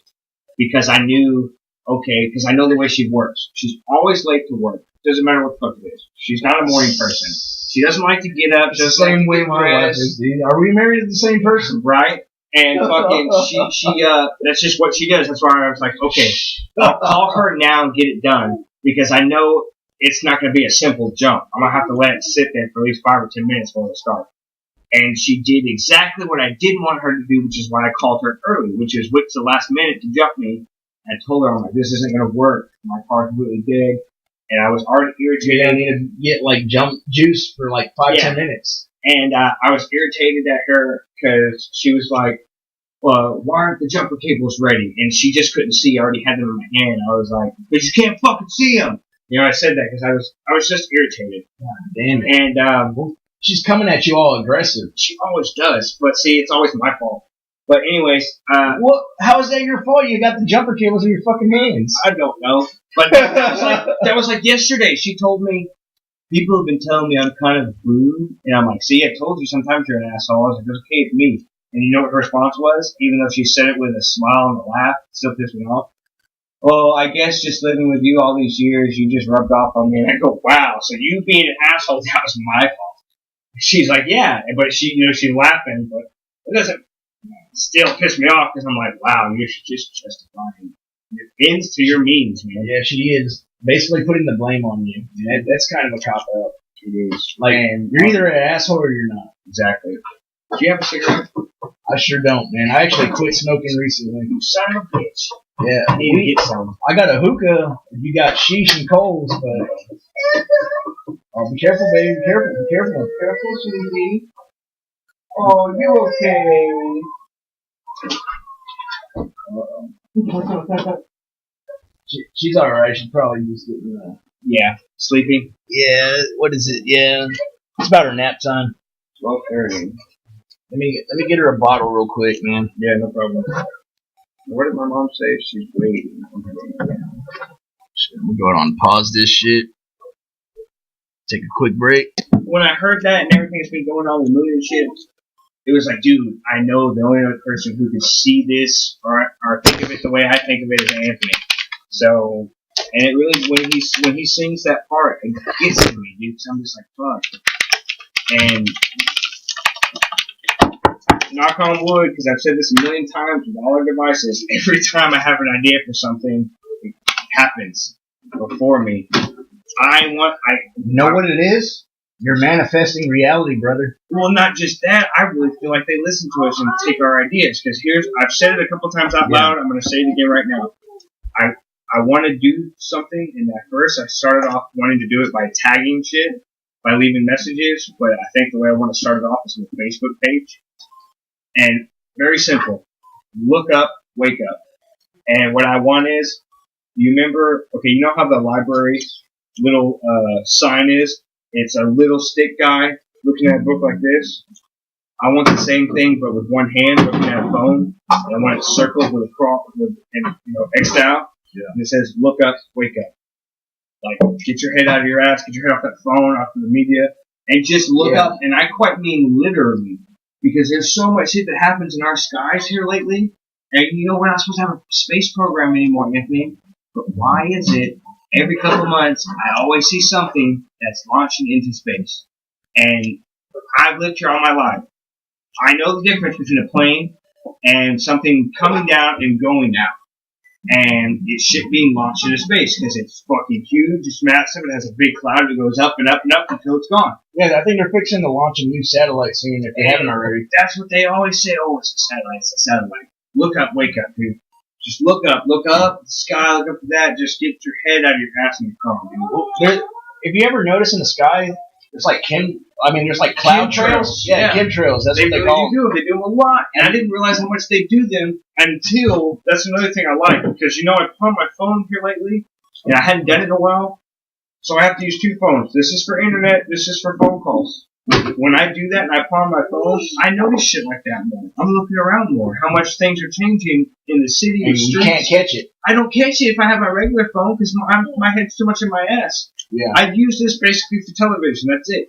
because I knew, because I know the way she works. She's always late to work. Doesn't matter what the fuck it is. She's not a morning person. She doesn't like to get up. Just the same way my wife is. Are we married to the same person? Right? And fucking, she that's just what she does. That's why I was like, okay, I'll call her now and get it done because I know it's not going to be a simple jump. I'm going to have to let it sit there for at least 5 or 10 minutes before it starts. And she did exactly what I didn't want her to do, which is why I called her early, which is wait till the last minute to jump me. I told her, I'm like, this isn't going to work. My car's really big. And I was already irritated. I need to get like jump juice for like 5-10 minutes. And I was irritated at her because she was like, well, why aren't the jumper cables ready? And she just couldn't see. I already had them in my hand. I was like, but you can't fucking see them. I said that because I was just irritated. God damn it. And she's coming at you all aggressive. She always does. But see, it's always my fault. But anyways, how is that your fault? You got the jumper cables in your fucking hands. I don't know. But that was like yesterday. She told me, people have been telling me I'm kind of rude. And I'm like, see, I told you sometimes you're an asshole. I was like, it's okay with me. And you know what her response was? Even though she said it with a smile and a laugh, it still pissed me off. Well, I guess just living with you all these years, you just rubbed off on me. And I go, wow, so you being an asshole, that was my fault. She's like, yeah. But she's laughing, but it doesn't still piss me off because I'm like, wow, you should just justify your ends to your means, man. Yeah, she is basically putting the blame on you. And that's kind of a cop-out. It is. Like, you're either an asshole or you're not. Exactly. Do you have a cigarette? I sure don't, man. I actually quit smoking recently. You son of a bitch. Yeah. I need to get some. I got a hookah if you got sheesh and coals, but... Oh, be careful, baby. Be careful. Be careful. Be careful, sweetie. Oh, you okay? She's alright. She's probably just getting... Yeah. Sleeping? Yeah. What is it? Yeah. It's about her nap time. 12:30. Let me get her a bottle real quick, man. Yeah, no problem. What did my mom say? She's waiting. I'm going on pause this shit. Take a quick break. When I heard that and everything that's been going on with the movie and shit, it was like, dude, I know the only other person who could see this or think of it the way I think of it is Anthony. So, and it really, when he sings that part, it gets to me, dude. So I'm just like, fuck. And knock on wood, because I've said this a million times with all our devices, every time I have an idea for something, it happens before me. Know what it is? You're manifesting reality, brother. Well, not just that. I really feel like they listen to us and take our ideas. Because I've said it a couple times out loud. I'm going to say it again right now. I want to do something, and at first I started off wanting to do it by tagging shit, by leaving messages. But I think the way I want to start it off is with a Facebook page. And very simple. Look up, wake up. And what I want is, you remember, you know how the library's little sign is? It's a little stick guy looking at a book like this. I want the same thing, but with one hand looking at a phone. And I want it circled with a cross, X'd out. Yeah. And it says, look up, wake up. Like, get your head out of your ass, get your head off that phone, off of the media, and just look up. And I quite mean literally. Because there's so much shit that happens in our skies here lately. And we're not supposed to have a space program anymore, Anthony. But why is it every couple months I always see something that's launching into space? And I've lived here all my life. I know the difference between a plane and something coming down and going out. and it's shit being launched into space because it's fucking huge, it's massive, it has a big cloud that goes up and up and up until it's gone. Yeah, I think they're fixing to launch a new satellite soon if they haven't already. That's what they always say. Oh, it's a satellite. It's a satellite. Look up, wake up, dude. Just look up the sky, look up at that. Just get your head out of your ass and come, dude. If you ever notice in the sky, there's like there's like cloud trails. Yeah, chemtrails. That's what they call them. They do them a lot, and I didn't realize how much they do them until that's another thing I like because I put on my phone here lately, and I hadn't done it in a while, so I have to use two phones. This is for internet. This is for phone calls. When I do that and I put on my phone, I notice shit like that more. I'm looking around more. How much things are changing in the city and streets. You can't catch it. I don't catch it if I have my regular phone because my head's too much in my ass. Yeah. I use this basically for television. That's it,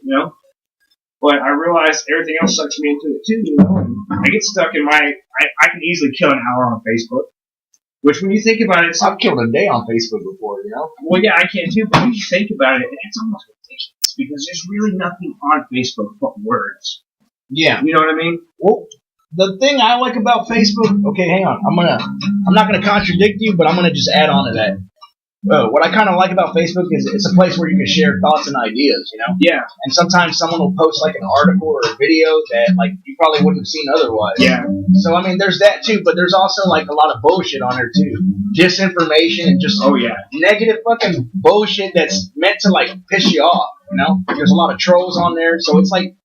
But I realize everything else sucks me into it too, And I get stuck in I can easily kill an hour on Facebook. Which, when you think about it, I've killed a day on Facebook before, Well, yeah, I can too. But when you think about it, it's almost ridiculous because there's really nothing on Facebook but words. Yeah. You know what I mean? Well, the thing I like about Facebook. Okay, hang on. I'm not gonna contradict you, but I'm gonna just add on to that. What I kind of like about Facebook is it's a place where you can share thoughts and ideas, Yeah. And sometimes someone will post like an article or a video that like you probably wouldn't have seen otherwise. Yeah. So there's that too, but there's also like a lot of bullshit on there too, disinformation and just negative fucking bullshit that's meant to like piss you off. There's a lot of trolls on there, so it's like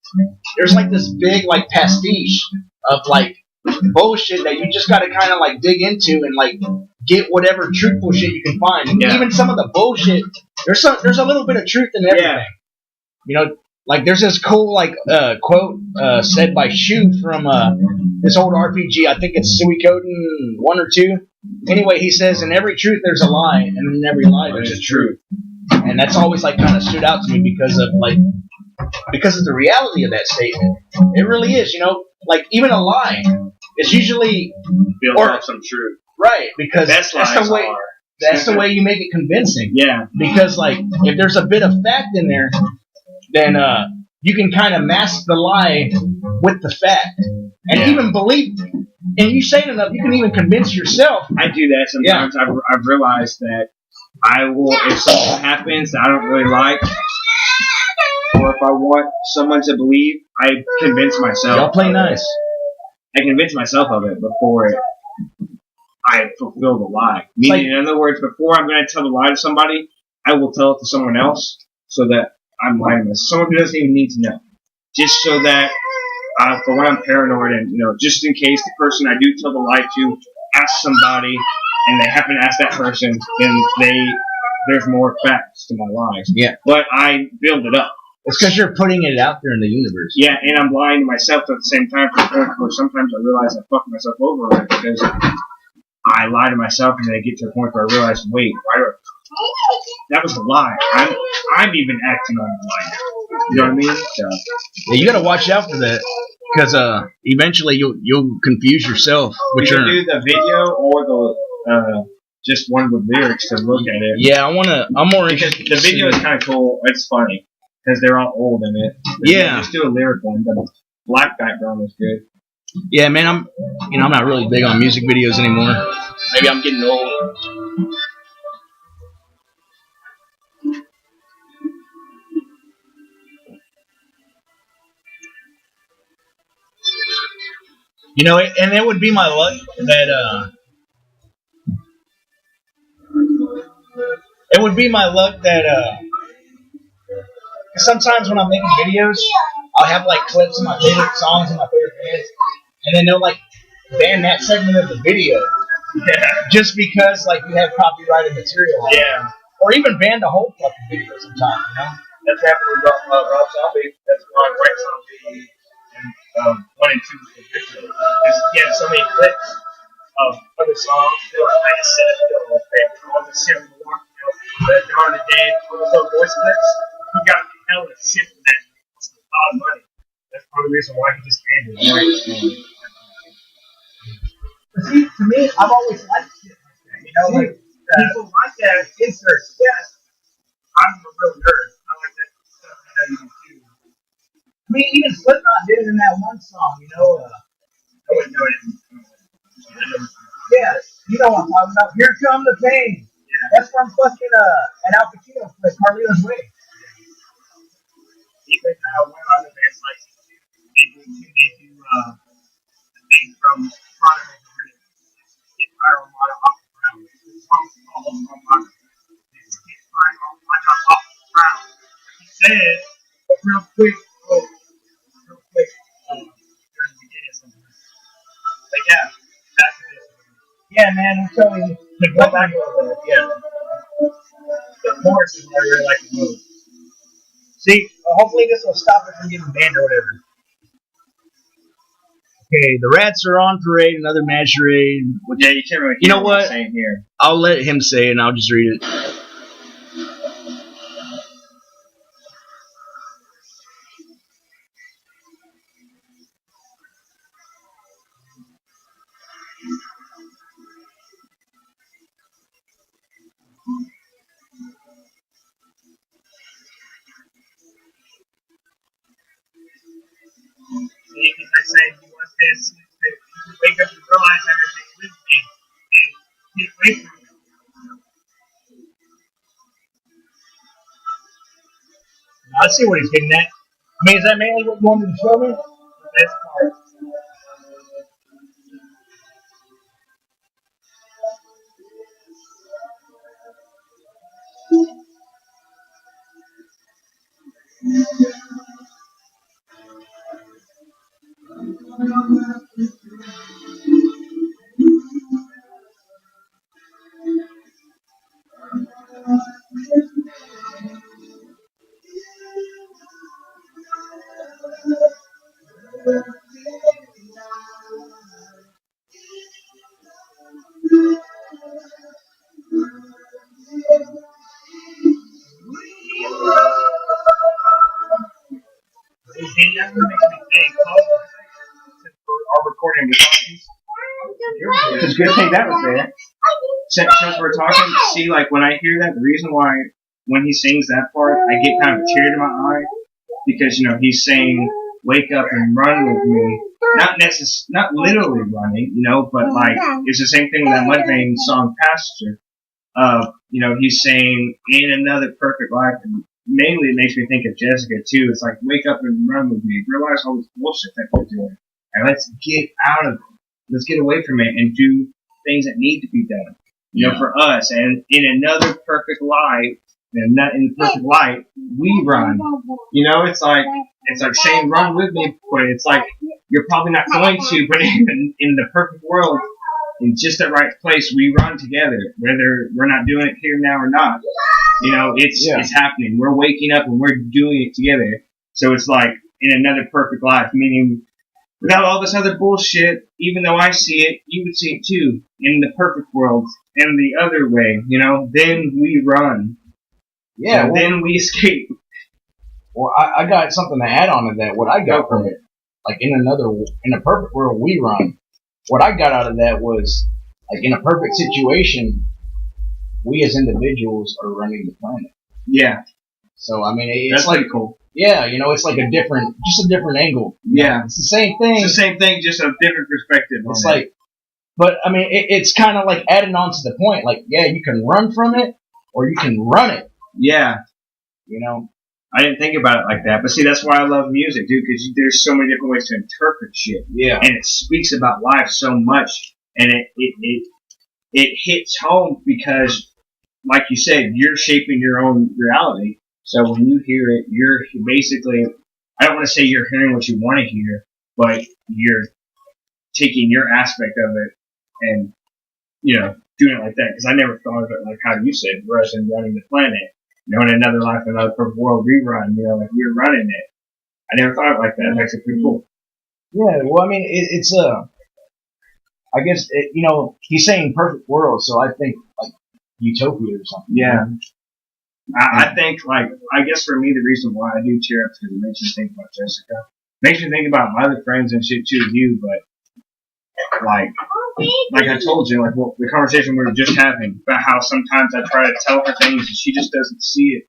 there's like this big like pastiche of like bullshit that you just got to kind of like dig into and like get whatever truthful shit you can find. And even some of the bullshit, there's a little bit of truth in everything. Yeah. Like there's this cool like quote said by Shu from this old RPG. I think it's Suikoden 1 or 2. Anyway, he says, "In every truth there's a lie, and in every lie there's a truth." And that's always like kind of stood out to me because of the reality of that statement. It really is, like even a lie is usually built off some truth. Right, because that's the way you make it convincing. Yeah. Because like if there's a bit of fact in there, then you can kind of mask the lie with the fact and even believe. And you say it enough, you can even convince yourself. I do that sometimes. Yeah. I've realized that I will, if something happens that I don't really like, or if I want someone to believe, I convince myself. Y'all play nice. I convince myself of it before I fulfill the lie. Meaning, in other words, before I'm going to tell the lie to somebody, I will tell it to someone else so that I'm lying to myself. Someone who doesn't even need to know. Just so that, for when I'm paranoid and, just in case the person I do tell the lie to asks somebody and they happen to ask that person, then there's more facts to my lies. Yeah. But I build it up. It's because you're putting it out there in the universe. Yeah, and I'm lying to myself at the same time to the point where sometimes I realize I fucked myself over on it because I lie to myself and then I get to a point where I realize, wait, that was a lie. I'm even acting on the lie now. You know what I mean? So. Yeah, you got to watch out for that because eventually you'll confuse yourself. We can do the video or the just one with lyrics to look at it. Yeah, I'm more interested. The video is kind of cool. It's funny. Because they're all old in it. Yeah. Just do a lyric one, but the black background is good. Yeah, man, I'm not really big on music videos anymore. Maybe I'm getting old. And it would be my luck that sometimes when I'm making videos, I'll have like clips of my favorite songs and my favorite bands, and then they'll like ban that segment of the video, just because like you have copyrighted material. Yeah, or even ban the whole fucking video sometimes. That's happened with Rob Zombie. That's on White Zombie and 1 and 2 particularly. Because he had so many clips of other songs. Like I said, all the shit from the walk, the Dawn of the Dead, all those little voice clips. He got hell of shit for that. It's a lot of money. That's part of the reason why he just banned it. See, to me, I've always liked shit like that. Like people like that. Inserts. Yes. I'm a real nerd. I like that stuff. I know you do too. I mean, even Slipknot did it in that one song, I wouldn't know it. Yeah, you know what I'm talking about. Here Come the Pain. Yeah. That's from fucking an Al Pacino flick, Carlito's Way. Even one other bands like they do the thing from Prodigal Career. Get fire on my off the ground. The song's called on my Get fire on my off the ground. He said real quick, during the beginning of something. But yeah, that's it. Yeah, man, I'm telling you. Go back a little bit, yeah. The chorus is what I really like the most. See, hopefully this will stop it from getting banned or whatever. Okay, the Rats are on parade, another match raid. Yeah, you can't really. You know what? Saying here. I'll let him say it, and I'll just read it. See, because I said he wants this to wake up and realize everything's with me and get away from me. I see what he's getting at. I mean, is that mainly what you wanted to show me? The best part. And that's what makes me think, since we are recording the talkies, it's a good thing that was there. Since we're talking, see, like when I hear that, the reason why when he sings that part, I get kind of a tear to my eye because he's saying, "Wake up and run with me." Not literally running, but like it's the same thing with that Mudvayne song, "Pastor." He's saying, "In another perfect life." And mainly, it makes me think of Jessica too. It's like, "Wake up and run with me." Realize all this bullshit that we're doing, and let's get out of it. Let's get away from it and do things that need to be done. For us. And in another perfect life, and not in the perfect light, we run. It's like saying, "Run with me," but it's like you're probably not going to. But in the perfect world, in just the right place, we run together, whether we're not doing it here now or not. It's happening. We're waking up and we're doing it together. So it's like in another perfect life, meaning without all this other bullshit, even though I see it, you would see it too. In the perfect world, and the other way, then we run. Yeah. Then we escape. Well, I got something to add on to that. What I got from it, like in a perfect world, we run. What I got out of that was, like in a perfect situation, we as individuals are running the planet. Yeah. So I mean, that's like cool. Yeah, it's like a different angle. Yeah, it's the same thing. It's the same thing, just a different perspective. It's like, but I mean, it's kind of like adding on to the point. Like, yeah, you can run from it, or you can run it. Yeah. I didn't think about it like that, but see, that's why I love music, dude, because there's so many different ways to interpret shit. Yeah. And it speaks about life so much, and it hits home because, like you said, you're shaping your own reality. So when you hear it, you're basically, I don't want to say you're hearing what you want to hear, but you're taking your aspect of it and, doing it like that. Because I never thought of it like how you said, whereas in running the planet, in another life, another perfect world rerun, like you're running it. I never thought of it like that. It makes it pretty cool. Yeah, well, I mean, it's I guess, he's saying perfect world, so I think, like, utopia or something. Yeah. I think, I guess for me, the reason why I do cheer up is because it makes me think about Jessica. It makes me think about my other friends and shit too, you, but, like I told you, the conversation we were just having about how sometimes I try to tell her things and she just doesn't see it,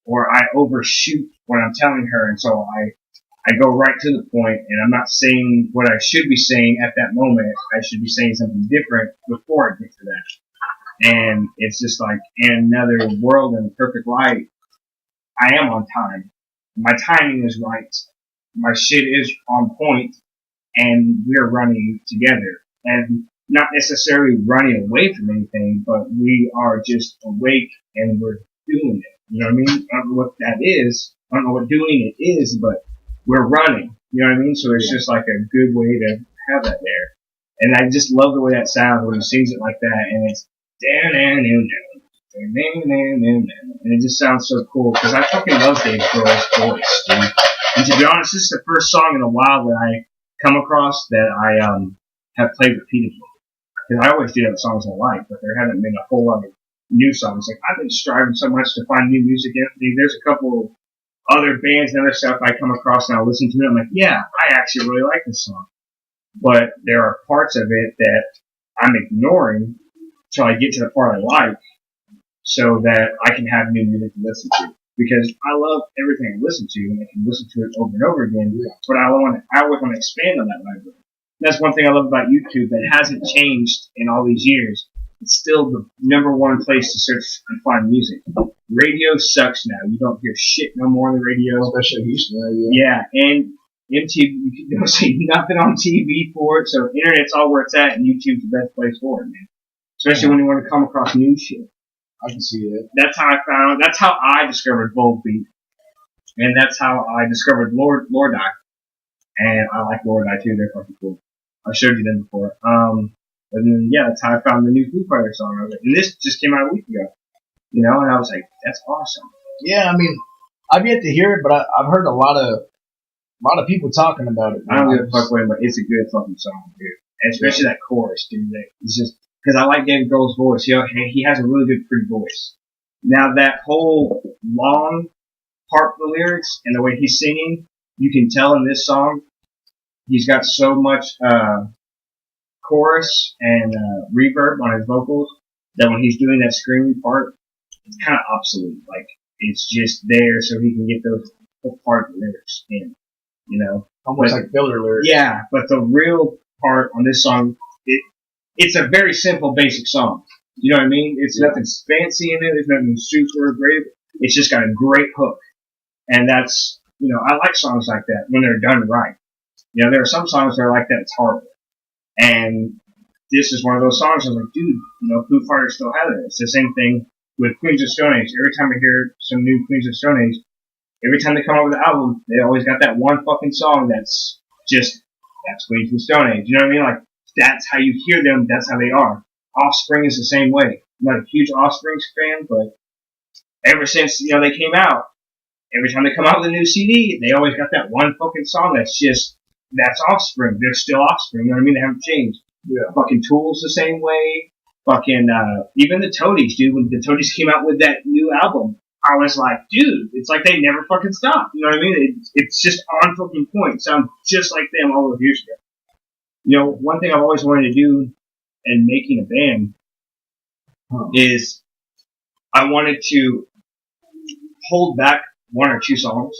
or I overshoot when I'm telling her, and so I go right to the point, and I'm not saying what I should be saying at that moment. I should be saying something different before I get to that. And it's just like, in another world in a perfect light, I am on time. My timing is right. My shit is on point, and we're running together. And not necessarily running away from anything, but we are just awake and we're doing it. You know what I mean? I don't know what that is. I don't know what doing it is, but we're running. You know what I mean? So it's just like a good way to have that there. And I just love the way that sounds when he sings it like that, and it's and it just sounds so cool because I fucking love Dave Grohl's voice, dude. And to be honest, this is the first song in a while that I come across that I have played repeatedly. Because I always do have songs I like, but there haven't been a whole lot of new songs. Like I've been striving so much to find new music. There's a couple other bands and other stuff I come across and I listen to it. I'm like, yeah, I actually really like this song. But there are parts of it that I'm ignoring till I get to the part I like, so that I can have new music to listen to. Because I love everything I listen to, and I can listen to it over and over again. But I always want to expand on that library. That's one thing I love about YouTube that hasn't changed in all these years. It's still the number one place to search and find music. Radio sucks now. You don't hear shit no more on the radio. Especially Houston radio. Yeah, and MTV, you don't see nothing on TV for it, so internet's all where it's at, and YouTube's the best place for it, man. Especially when you want to come across new shit. I can see it. That's how I discovered Volbeat. And that's how I discovered Lordi. And I like Lordi too, they're fucking cool. I showed you them before. But then, yeah, that's how I found the new Foo Fighters song. I was like, and this just came out a week ago. You know, and I was like, that's awesome. Yeah, I mean, I've yet to hear it, but I've heard a lot of people talking about it. I don't give a fuck what, but it's a good fucking song, dude. And especially that chorus, dude. It's just, because I like David Grohl's voice. He has a really good, pretty voice. Now, that whole long part of the lyrics and the way he's singing, you can tell in this song, he's got so much chorus and reverb on his vocals that when he's doing that screaming part, it's kind of obsolete. Like, it's just there so he can get those part of the lyrics in, you know? Almost like filler lyrics. Yeah, but the real part on this song, it's a very simple, basic song. You know what I mean? It's nothing fancy in it. There's nothing super great. It's just got a great hook. And that's, you know, I like songs like that when they're done right. You know, there are some songs that are like that, it's horrible. And this is one of those songs I was like, dude, you know, Foo Fighters still have it. It's the same thing with Queens of Stone Age. Every time I hear some new Queens of Stone Age, every time they come out with an album, they always got that one fucking song that's Queens of Stone Age. You know what I mean? Like, that's how you hear them, that's how they are. Offspring is the same way. I'm not a huge Offspring fan, but ever since, you know, they came out, every time they come out with a new CD, they always got that one fucking song that's Offspring. They're still Offspring, you know what I mean? They haven't changed. Yeah. Fucking Tool's the same way. Fucking, even the Toadies, dude, when the Toadies came out with that new album, I was like, dude, it's like they never fucking stopped. You know what I mean? It's just on fucking point. It sounds just like them all those years ago. You know, one thing I've always wanted to do in making a band is I wanted to hold back one or two songs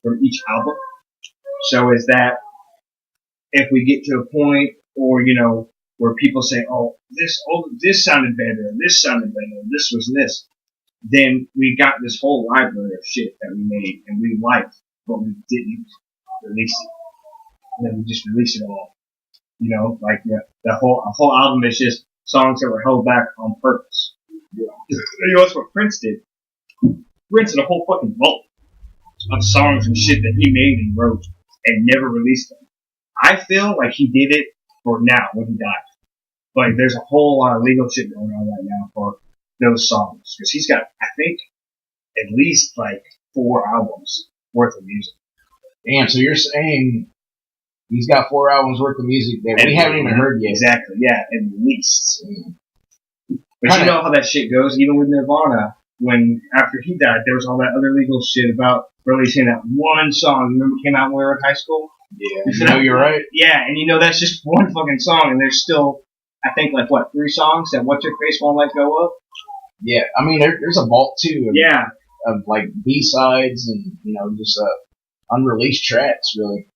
from each album. So is that if we get to a point, or, you know, where people say, this sounded better, this sounded better, this was this, then we got this whole library of shit that we made and we liked, but we didn't release it. And then we just released it all. You know, like the whole album is just songs that were held back on purpose. Yeah. You know, that's what Prince did. Prince had a whole fucking vault of songs and shit that he made and wrote and never released them. I feel like he did it for now when he died. But there's a whole lot of legal shit going on right now for those songs. Because he's got, I think, at least like 4 albums worth of music. Damn, so you're saying he's got 4 albums worth of music that we haven't even heard yet. Exactly, yeah, at least. But you know how that shit goes, even with Nirvana, when after he died, there was all that other legal shit about releasing that one song. Remember it came out when we were in high school? Yeah, you know, you're right. Yeah, and you know that's just one fucking song, and there's still, I think, like, 3 songs that What's Your Face Won't Let Go of? Yeah, I mean, there's a vault, too. Of like, B-sides and, you know, just unreleased tracks, really.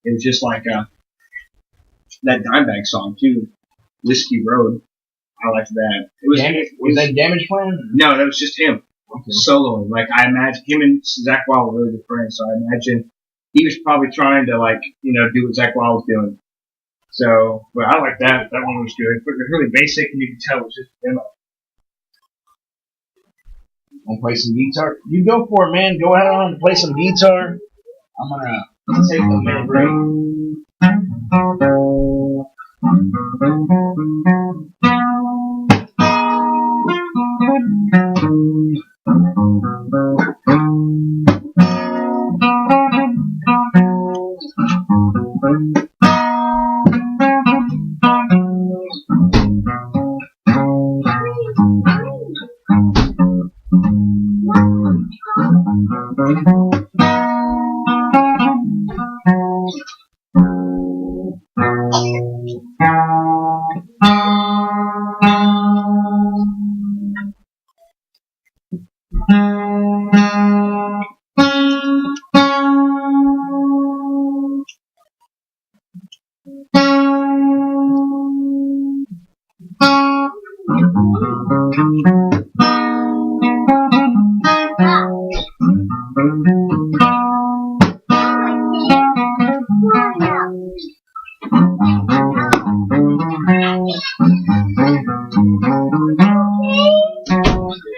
It was just like that Dimebag song too, Whiskey Road. I liked that. Was that Damage Plan? No, that was just him soloing. Like I imagine him and Zach Wild were really good friends, so I imagine he was probably trying to do what Zach Wild was doing. So, but I like that. That one was good. But it was really basic, and you could tell it was just a demo. Want to play some guitar? You go for it, man. Go ahead on and play some guitar. I'm gonna take a minute break.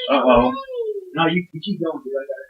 Uh-oh. No, you keep going, dude. I got it.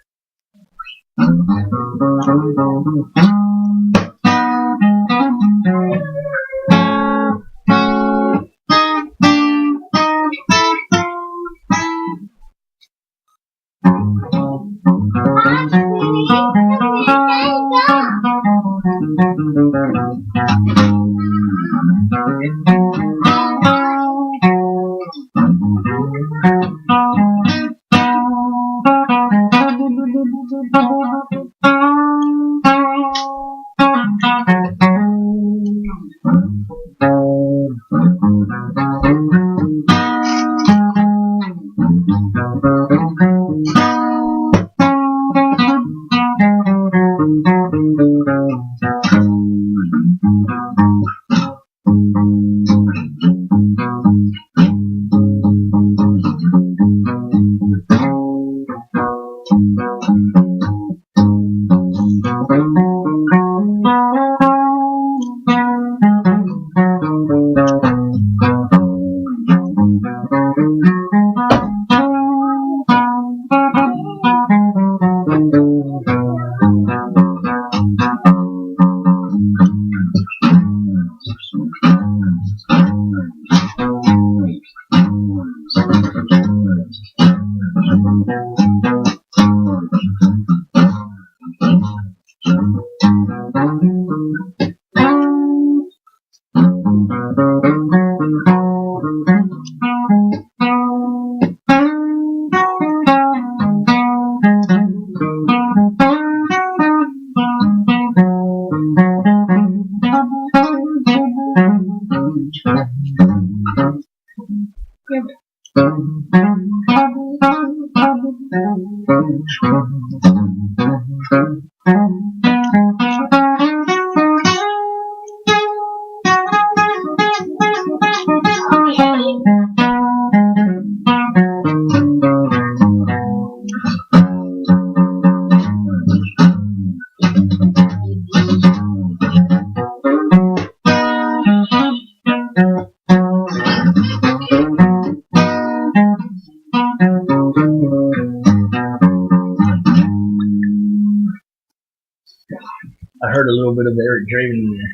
I heard a little bit of Eric Draven in there.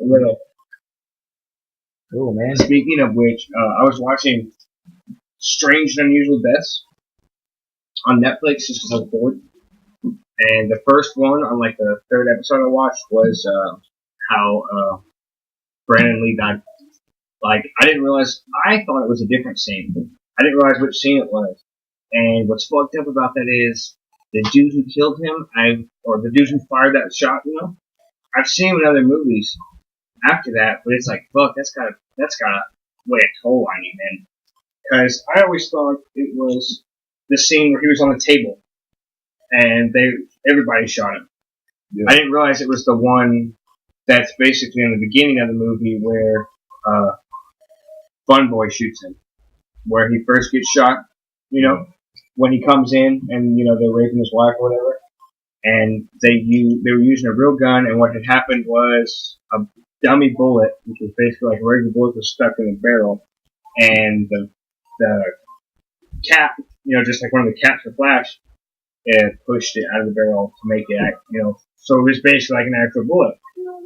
A little. Cool, man. Speaking of which, I was watching Strange and Unusual Deaths on Netflix just because I was bored. And the first one, on like the third episode I watched, was how Brandon Lee died. Like, I didn't realize, I thought it was a different scene. I didn't realize which scene it was. And what's fucked up about that is, the dude who killed him, or the dude who fired that shot, I've seen him in other movies after that, but it's like, fuck, that's gotta weigh a toll on you, man. Because I always thought it was the scene where he was on the table, and everybody shot him. Yeah. I didn't realize it was the one that's basically in the beginning of the movie where Fun Boy shoots him, where he first gets shot. You know, when he comes in and they're raping his wife or whatever, and they were using a real gun, and what had happened was a dummy bullet, which was basically like a regular bullet, was stuck in the barrel, and the cap, just like one of the caps for Flash, it pushed it out of the barrel to make it act, so it was basically like an actual bullet.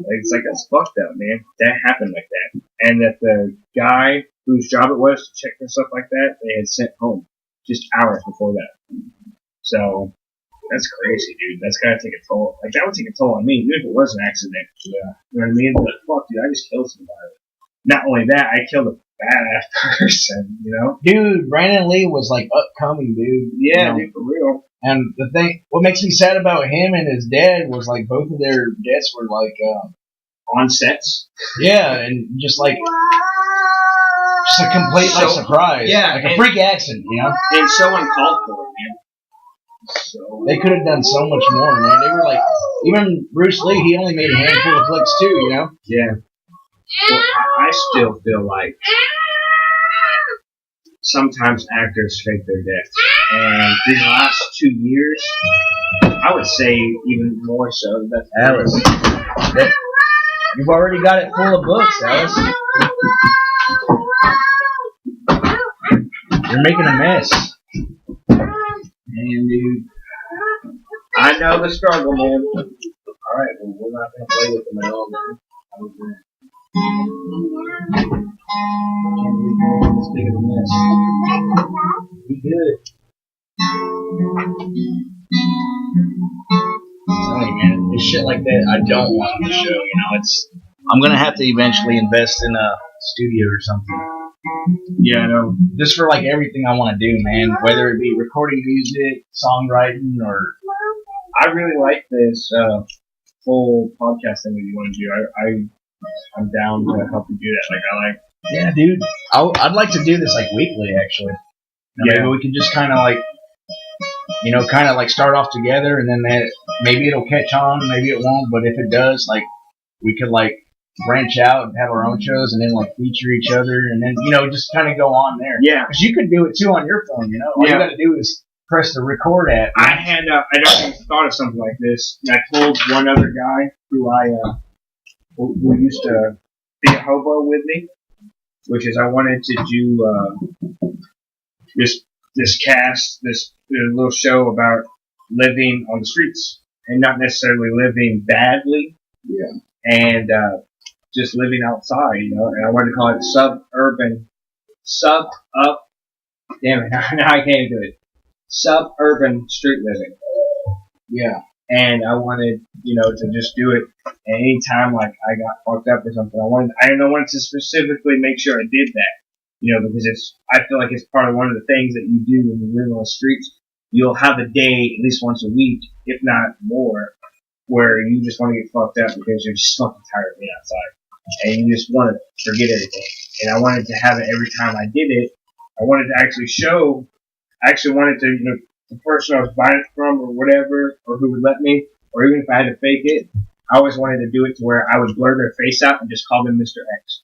It's like, that's fucked up, man. That happened like that. And that the guy whose job it was to check for stuff like that, they had sent home just hours before that. So, that's crazy, dude. That's gotta take a toll. Like, that would take a toll on me, even if it was an accident. Yeah. You know what I mean? But fuck, dude, I just killed somebody. Not only that, I killed a badass person, Dude, Brandon Lee was like upcoming, dude. Yeah, dude, for real. And the thing, what makes me sad about him and his dad was like both of their deaths were like on sets. Yeah, and just a complete surprise. Yeah, like a freak accident, And so uncalled for, man. So they could have done so much more, man. They were like, even Bruce Lee, he only made a handful of flicks too, Yeah. Well, I still feel like sometimes actors fake their death. And these last 2 years, I would say even more so. That's Alice. You've already got it full of books, Alice. You're making a mess. And dude, I know the struggle, man. Alright, well, we're not going to play with them at all, man. It's big of a mess. Be good. I'm telling you, man, it's shit like that I don't want on the show. I'm gonna have to eventually invest in a studio or something. Yeah, I know. Just for like everything I want to do, man. Whether it be recording music, songwriting, or I really like this whole podcast thing that you want to do. I'm down to help you do that. Yeah, dude. I'd like to do this like weekly, actually. Maybe we could just kind of like start off together, and then maybe it'll catch on, maybe it won't. But if it does, like, we could like branch out and have our own shows, and then like feature each other, and then just kind of go on there. Yeah, because you could do it too on your phone. All you got to do is press the record app. I'd already thought of something like this, and I told one other guy who used to be a hobo with me, which is I wanted to do this little show about living on the streets and not necessarily living badly. Yeah. And just living outside, And I wanted to call it damn it, now I can't do it. Suburban street living. Yeah. And I wanted, to just do it. And anytime like I got fucked up or something, I wanted to specifically make sure I did that. Because I feel like it's part of one of the things that you do when you live on the streets. You'll have a day at least once a week, if not more, where you just want to get fucked up because you're just fucking tired of being outside. And you just want to forget everything. And I wanted to have it every time I did it. I wanted to actually wanted to, the person I was buying it from or whatever, or who would let me, or even if I had to fake it, I always wanted to do it to where I would blur their face out and just call them Mr. X.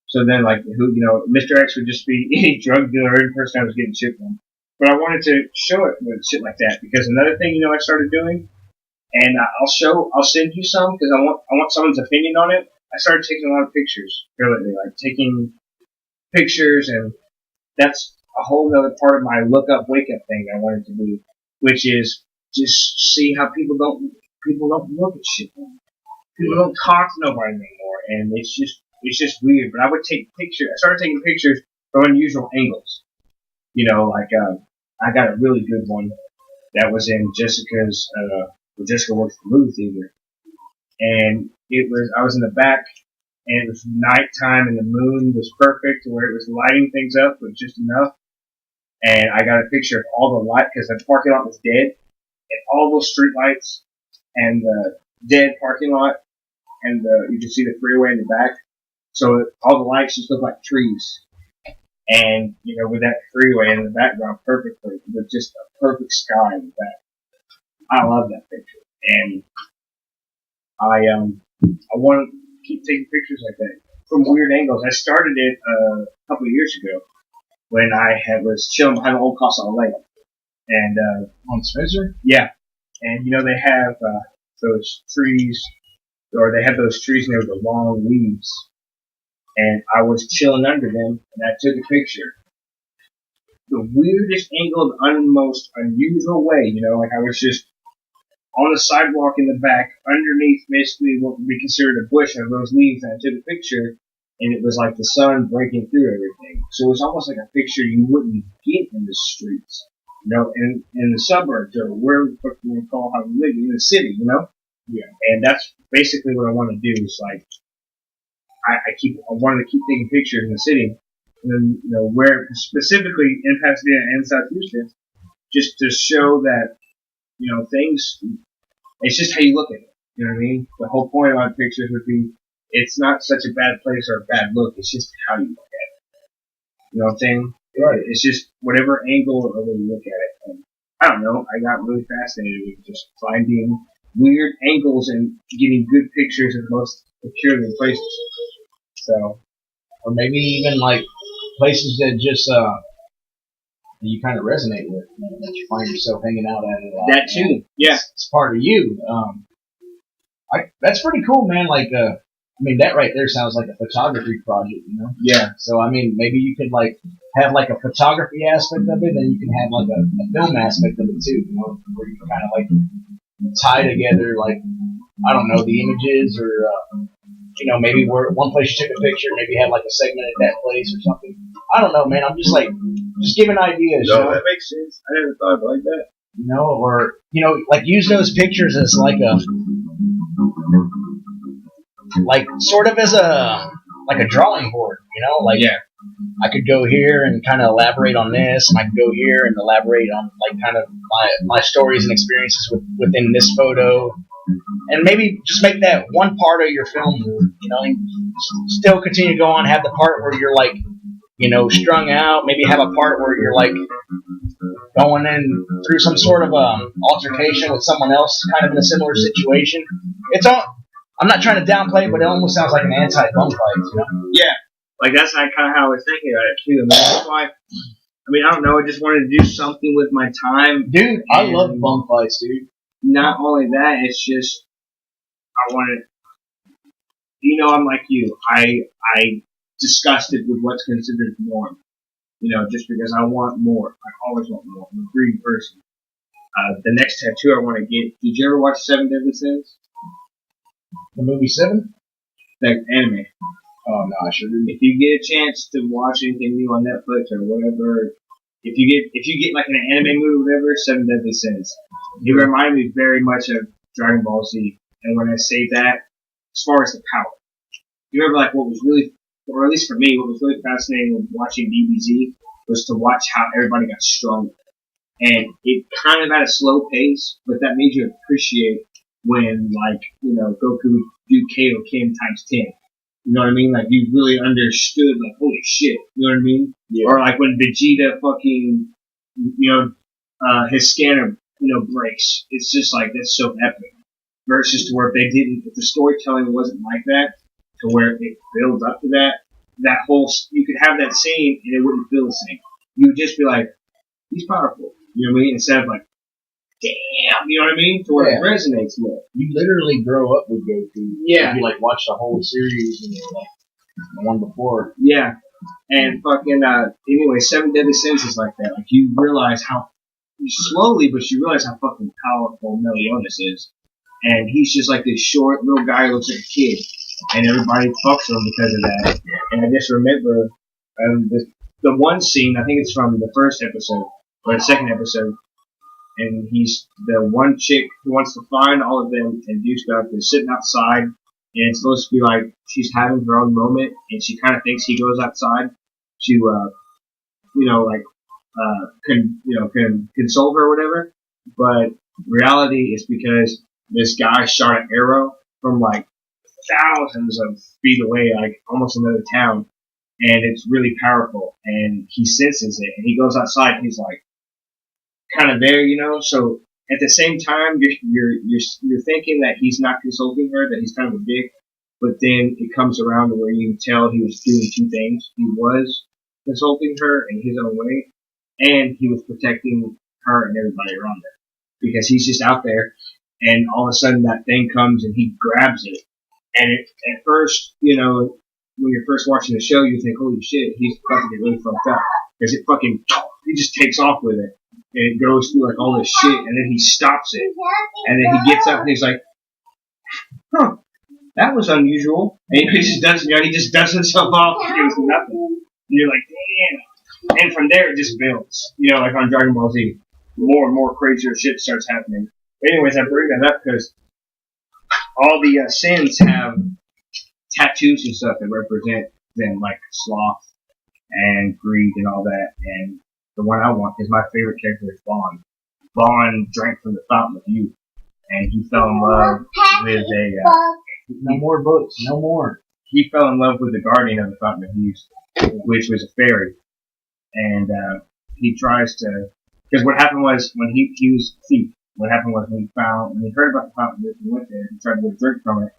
So then, Mr. X would just be any drug dealer or any person I was getting shit from. But I wanted to show it with shit like that, because another thing, I started doing, and I'll send you some, because I want someone's opinion on it. I started taking a lot of pictures, really, like taking pictures, and that's a whole other part of my look up, wake up thing I wanted to do, which is just see how people don't look at shit anymore. People don't talk to nobody anymore, and it's just weird. But I would take pictures. I started taking pictures from unusual angles. I got a really good one that was in Jessica's. Jessica worked for the movie theater, and I was in the back, and it was nighttime, and the moon was perfect, where it was lighting things up, but just enough. And I got a picture of all the light, because the parking lot was dead, and all those street lights, and the dead parking lot, and you can see the freeway in the back. So all the lights just look like trees. And, with that freeway in the background perfectly, with just a perfect sky in the back. I love that picture, and I want to keep taking pictures like that from weird angles. I started it a couple of years ago when was chilling behind the old Casa Lake, and On Spencer? yeah, and they have those trees, or they have those trees and they have the long leaves, and I was chilling under them, and I took a picture. The weirdest angle, the most unusual way, like I was just on the sidewalk in the back, underneath basically what would be considered a bush of those leaves, and I took a picture, and it was like the sun breaking through everything. So it was almost like a picture you wouldn't get in the streets, in the suburbs, or where the fuck you call how you live, in the city, Yeah. And that's basically what I want to do, is like, I wanted to keep taking pictures in the city, and then, where specifically in Pasadena and South Houston, just to show that, things, it's just how you look at it. You know what I mean? The whole point of my pictures would be, it's not such a bad place or a bad look, it's just how you look at it. You know what I'm saying? Right. It's just whatever angle or way you look at it. And I don't know, I got really fascinated with just finding weird angles and getting good pictures of the most peculiar places. So, Or maybe even like places that just you kind of resonate with, that you find yourself hanging out at a lot. that too, yeah. It's part of you. That's pretty cool, man. Like, I mean, that right there sounds like a photography project, Yeah. So, I mean, maybe you could like have like a photography aspect of it, and you can have like a film aspect of it too, where you can kind of like tie together, like, I don't know, the images, or maybe where one place you took a picture, maybe have like a segment at that place or something. I don't know, man. I'm just giving ideas. No, that makes sense. I never thought of it like that. Or like use those pictures as like sort of as a drawing board. Like, yeah. I could go here and kind of elaborate on this, and I could go here and elaborate on like kind of my stories and experiences within this photo, and maybe just make that one part of your film, and still continue to go on, have the part where you're like, strung out, maybe have a part where you're like going in through some sort of altercation with someone else kind of in a similar situation. I'm not trying to downplay it, but it almost sounds like an anti-bum fight, Yeah. Like, that's kind of how I was thinking about it, too. I mean, that's why, I don't know, I just wanted to do something with my time. Dude, I love bum fights, dude. Not only that, it's just, I wanted, I'm like you. I disgusted with what's considered norm. Just because I want more. I always want more. I'm a greedy person. The next tattoo I want to get, did you ever watch Seven Deadly Sins? The movie 7? That anime. Oh, no, I sure didn't. If you get a chance to watch anything new on Netflix or whatever, if you get like an anime movie or whatever, Seven Deadly Sins. It reminded me very much of Dragon Ball Z. And when I say that, as far as the power, you remember like what was really, or at least for me, what was really fascinating when watching DBZ was to watch how everybody got stronger. And it kind of at a slow pace, but that made you appreciate when, like, Goku would do Kaioken times 10. You know what I mean? Like, you really understood, like, holy shit. You know what I mean? Yeah. Or like when Vegeta fucking, his scanner, breaks. It's just like, that's so epic. Versus to where if the storytelling wasn't like that, to where it builds up to that whole, you could have that scene and it wouldn't feel the same. You would just be like, he's powerful. You know what I mean? Instead of like, damn, you know what I mean? To where it resonates with. You literally grow up with Goku. Yeah. You like watch the whole series and like the one before. Yeah. And fucking, anyway, Seven Deadly Sins is like that. Like, you realize how, slowly, but you realize how fucking powerful Meliodas is. And he's just like this short little guy who looks like a kid. And everybody fucks him because of that. And I just remember, the one scene, I think it's from the first episode, or the second episode, and he's the one chick who wants to find all of them and do stuff is sitting outside, and it's supposed to be like she's having her own moment, and she kind of thinks he goes outside to, can console her or whatever, but reality is because this guy shot an arrow from like thousands of feet away, like almost another town, and it's really powerful, and he senses it, and he goes outside, and he's like, kind of there, so at the same time, you're thinking that he's not consulting her, that he's kind of a dick. But then it comes around to where you can tell he was doing two things. He was consulting her in his own way, and he was protecting her and everybody around her. Because he's just out there, and all of a sudden that thing comes and he grabs it. And at first, you know, when you're first watching the show, you think, holy shit, he's fucking really fucked up. Because he just takes off with it. And it goes through like all this shit, and then he stops it. And then he gets up and he's like, huh, that was unusual. And he just does, he just dusts himself off and gives nothing. And you're like, damn. And from there it just builds. Like on Dragon Ball Z. More and more crazier shit starts happening. But anyways, I bring that up because all the sins have tattoos and stuff that represent them, like sloth and greed and all that. And the one I want is my favorite character is Vaughn. Vaughn drank from the fountain of youth, and he fell in love with no more books, no more. He fell in love with the guardian of the fountain of youth, which was a fairy, and he tries to. Because what happened was when he was a thief. What happened was when he heard about the fountain of youth, he went there and tried to drink from it,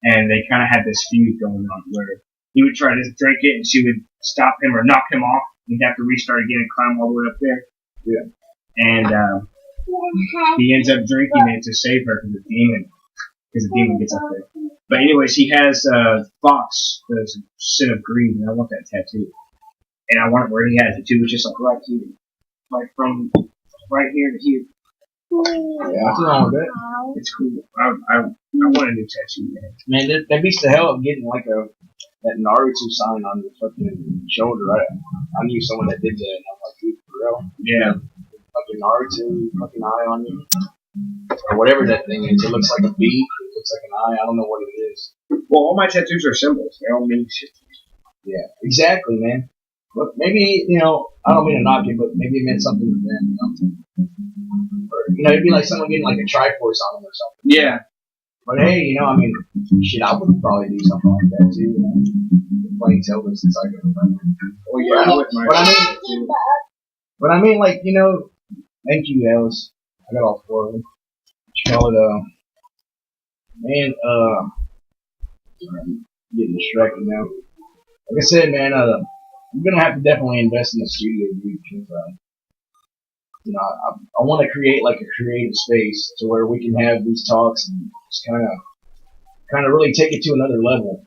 and they kind of had this feud going on where he would try to drink it and she would stop him or knock him off. He'd have to restart again and climb all the way up there. Yeah. And he ends up drinking it to save her from the demon. Because the demon gets up there. But anyways, he has Fox, the sin of greed, and I want that tattoo. And I want it where he has it too, which is like right here. Like from right here to here. Yeah, what's wrong with that? It's cool. I want a new tattoo, man. That beats the hell of getting like that Naruto sign on your fucking shoulder. I knew someone that did that, and I'm like, dude, for real? Yeah. Fucking Naruto, fucking eye on you. Or whatever that thing is. It looks like a bee. It looks like an eye. I don't know what it is. Well, all my tattoos are symbols. They all mean shit. Yeah, exactly, man. But maybe, I don't mean to knock it, but maybe it meant something to them, Or, it'd be like someone getting like a Triforce on them or something. Yeah. But hey, shit, I would probably do something like that too. Playing Zelda since I go to Well, yeah, but I mean, like, thank you, Alice. I got all four of them. Call it, man, I'm getting distracted now. Like I said, man, I'm gonna have to definitely invest in the studio, dude, because, I want to create like a creative space to where we can have these talks and just kind of really take it to another level.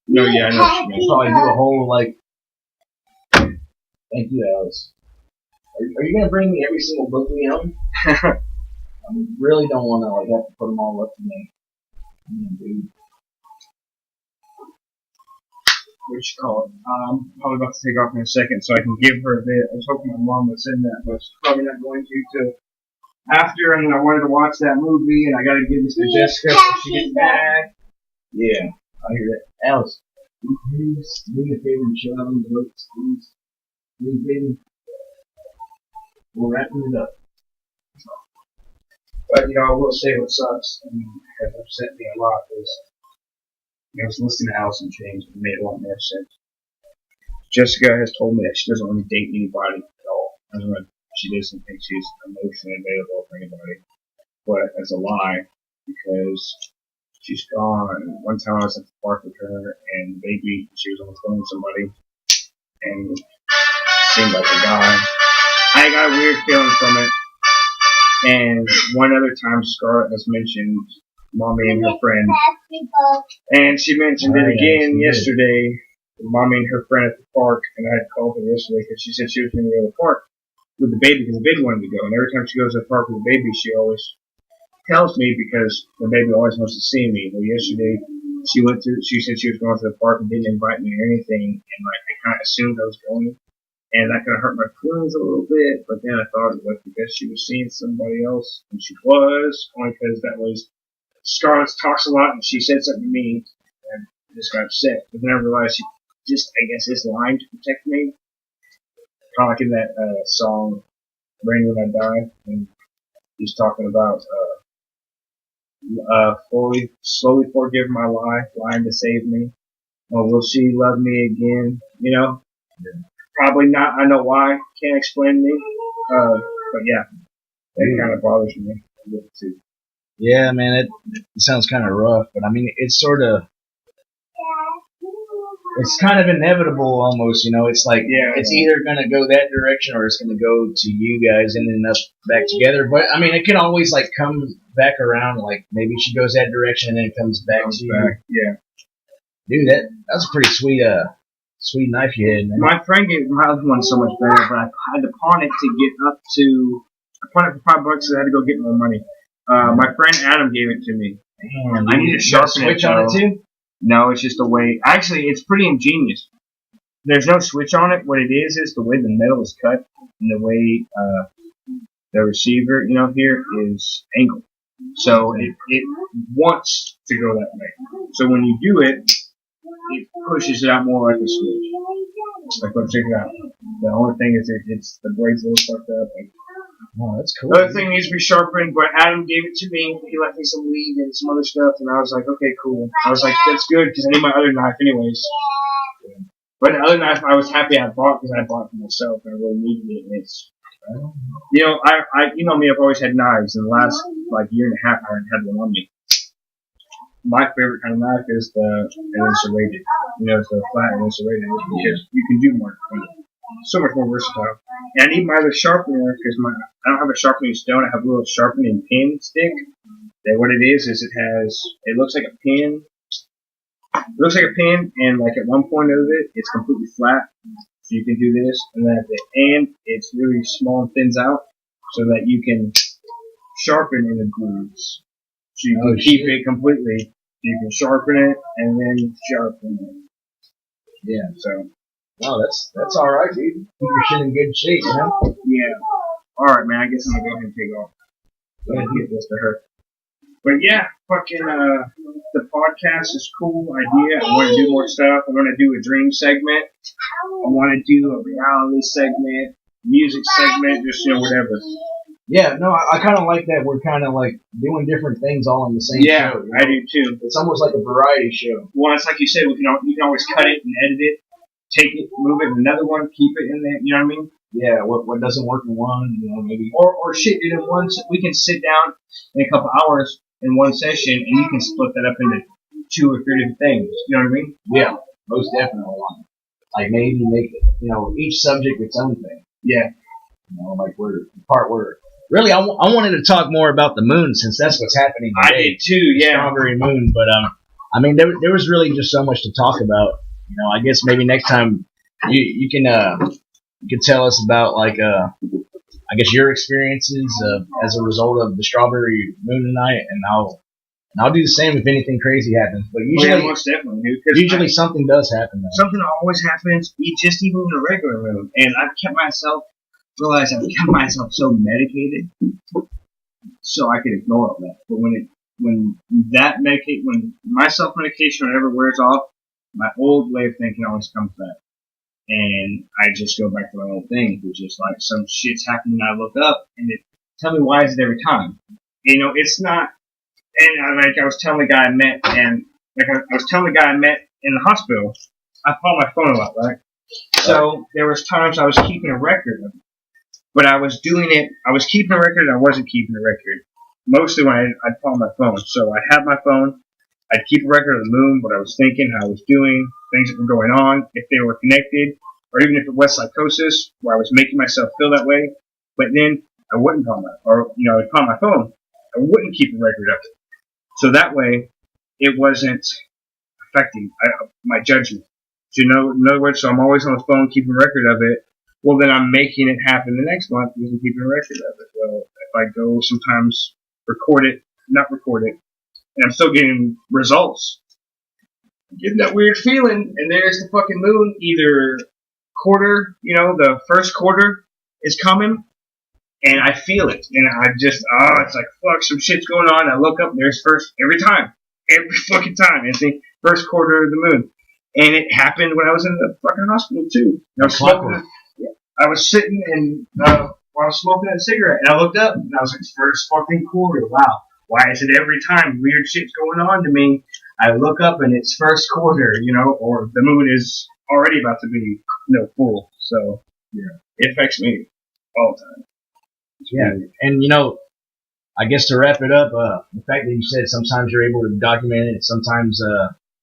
No, yeah, I know. Probably do a whole like. Thank you, Alice. Are you gonna bring me every single book we own? I really don't want to like have to put them all up to me. Dude. What you call it? I'm probably about to take off in a second so I can give her the. I was hoping my mom would send that, but she's probably not going to. After, and I wanted to watch that movie, and I got to give this to Jessica before she gets back. Yeah, I hear that. Alice, please do me a favor and show out on the books, please. Please, baby. We're wrapping it up. But I will say what sucks and has upset me a lot is. I was listening to Alice in Chains and it made a lot more sense. Jessica has told me that she doesn't want to date anybody at all. She doesn't think she's emotionally available for anybody. But that's a lie because she's gone. One time I was at the park with her and maybe she was on the phone with somebody and seemed like a guy. I got a weird feeling from it. And one other time Scarlett has mentioned Mommy and her friend. And she mentioned it again yesterday. Mommy and her friend at the park, and I had called her yesterday because she said she was going to go to the park with the baby because the baby wanted to go. And every time she goes to the park with the baby, she always tells me because the baby always wants to see me. Well, yesterday she said she was going to the park and didn't invite me or anything, and like I kind of assumed I was going, and that kind of hurt my feelings a little bit. But then I thought it was because she was seeing somebody else, and she was only because that was. Scarlett talks a lot, and she said something to me, and I just got upset. But then I realized she just, I guess, is lying to protect me. Kind of like in that song, Rain When I Die, and he's talking about slowly forgive my lie, lying to save me. Oh, will she love me again? Yeah. Probably not. I know why. Can't explain me. But yeah, that kind of bothers me a little too. Yeah, man, it sounds kind of rough, but I mean, it's sort of, it's kind of inevitable almost, you know. It's like it's either gonna go that direction or it's gonna go to you guys ending up back together. But I mean, it can always like come back around. Like maybe she goes that direction and then it comes back to you. Yeah, dude, that's a pretty sweet sweet knife you had, man. My friend gave my other one so much better, but I had to pawn it to get up to. I pawned it for $5, so I had to go get more money. My friend Adam gave it to me. Damn, I need to sharpen switch on it too. No, it's just the way. Actually, it's pretty ingenious. There's no switch on it. What it is the way the metal is cut and the way the receiver, here is angled. So it wants to go that way. So when you do it, it pushes it out more like a switch. Like, let's check it out. The only thing is it's the blade's a little fucked up. Oh, that's cool. The other thing needs to be sharpened, but Adam gave it to me. He left me some lead and some other stuff, and I was like, okay, cool. I was like, that's good, because I need my other knife anyways. But the other knife I was happy I bought, because I bought it for myself, and I really needed it. And it's, I you know me, I've always had knives, and the last, year and a half, I haven't had one on me. My favorite kind of knife is the insulated. It's the flat and insulated, because you can do more. So much more versatile. And I need my other sharpener because I don't have a sharpening stone. I have a little sharpening pin stick. And what it is it looks like a pin. It looks like a pin, and at one point of it, it's completely flat. So you can do this, and then at the end, it's really small and thins out, so that you can sharpen in the grooves. So you can keep it completely. You can sharpen it and then sharpen it. Yeah. So. Oh, that's all right, dude. Keep your shit in good shape, man. Yeah. All right, man. I guess I'm gonna go ahead and take off. Go ahead and get this to her. But yeah, fucking the podcast is a cool idea. I want to do more stuff. I want to do a dream segment. I want to do a reality segment, music segment, just whatever. Yeah, no, I kind of like that. We're kind of like doing different things all in the same show. Yeah, I do too. It's almost like a variety show. Well, it's like you said, you can always cut it and edit it. Take it, move it in another one, keep it in there, you know what I mean? Yeah, what doesn't work in one, maybe. Or shit, dude, in one, we can sit down in a couple hours in one session, and you can split that up into 2 or 3 different things, you know what I mean? Yeah, most definitely. Like maybe make it, each subject its own thing. Yeah. Really, I wanted to talk more about the moon, since that's what's happening today. I did too, yeah. Strawberry moon, but, I mean, there was really just so much to talk about. I guess maybe next time you can tell us about I guess your experiences as a result of the strawberry moon tonight, and I'll do the same if anything crazy happens. But usually, most definitely, dude, something does happen. Though. Something always happens, just even in a regular moon. And I've kept myself so medicated, so I could ignore all that. But when my self medication or whatever wears off, my old way of thinking always comes back. And I just go back to my old thing, which is some shit's happening and I look up and tell me why is it every time? It's not, and I was telling the guy I met in the hospital, I call my phone a lot, right? So there was times I was keeping a record of it. But I was keeping a record and I wasn't keeping a record. Mostly when I'd call my phone. So I had my phone, I'd keep a record of the moon, what I was thinking, how I was doing, things that were going on, if they were connected, or even if it was psychosis, where I was making myself feel that way. But then I wouldn't call I'd call my phone. I wouldn't keep a record of it. So that way, it wasn't affecting my judgment. So, in other words, so I'm always on the phone keeping a record of it. Well, then I'm making it happen the next month because I'm keeping a record of it. Well, if I go sometimes not record it, and I'm still getting results. I'm getting that weird feeling, and there's the fucking moon. Either quarter, the first quarter is coming, and I feel it. And I just, it's like, fuck, some shit's going on. I look up, and there's every fucking time. It's the first quarter of the moon. And it happened when I was in the fucking hospital, too. I was sitting and while I was smoking a cigarette, and I looked up, and I was like, first fucking quarter, wow. Why is it every time weird shit's going on to me, I look up and it's first quarter, or the moon is already about to be, full. So, yeah, it affects me all the time. Yeah, and I guess to wrap it up, the fact that you said sometimes you're able to document it, sometimes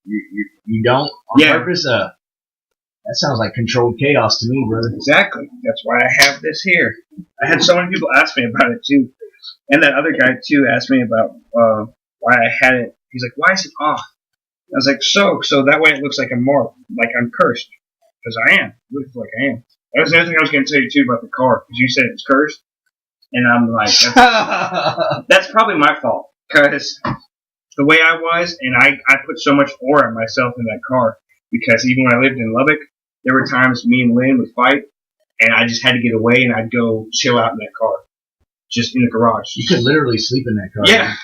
you don't on purpose. That sounds like controlled chaos to me, brother. Exactly. That's why I have this here. I had so many people ask me about it too, and that other guy too asked me about why I had it. He's like, "Why is it off?" I was like, "So that way it looks like I'm marked, like I'm cursed, because I am. It looks like I am." That was the other thing I was going to tell you too about the car, because you said it's cursed, and I'm like, that's probably my fault, because the way I was, and I put so much aura in myself in that car, because even when I lived in Lubbock, there were times me and Lynn would fight, and I just had to get away, and I'd go chill out in that car, just in the garage. You could literally sleep in that car. Yeah.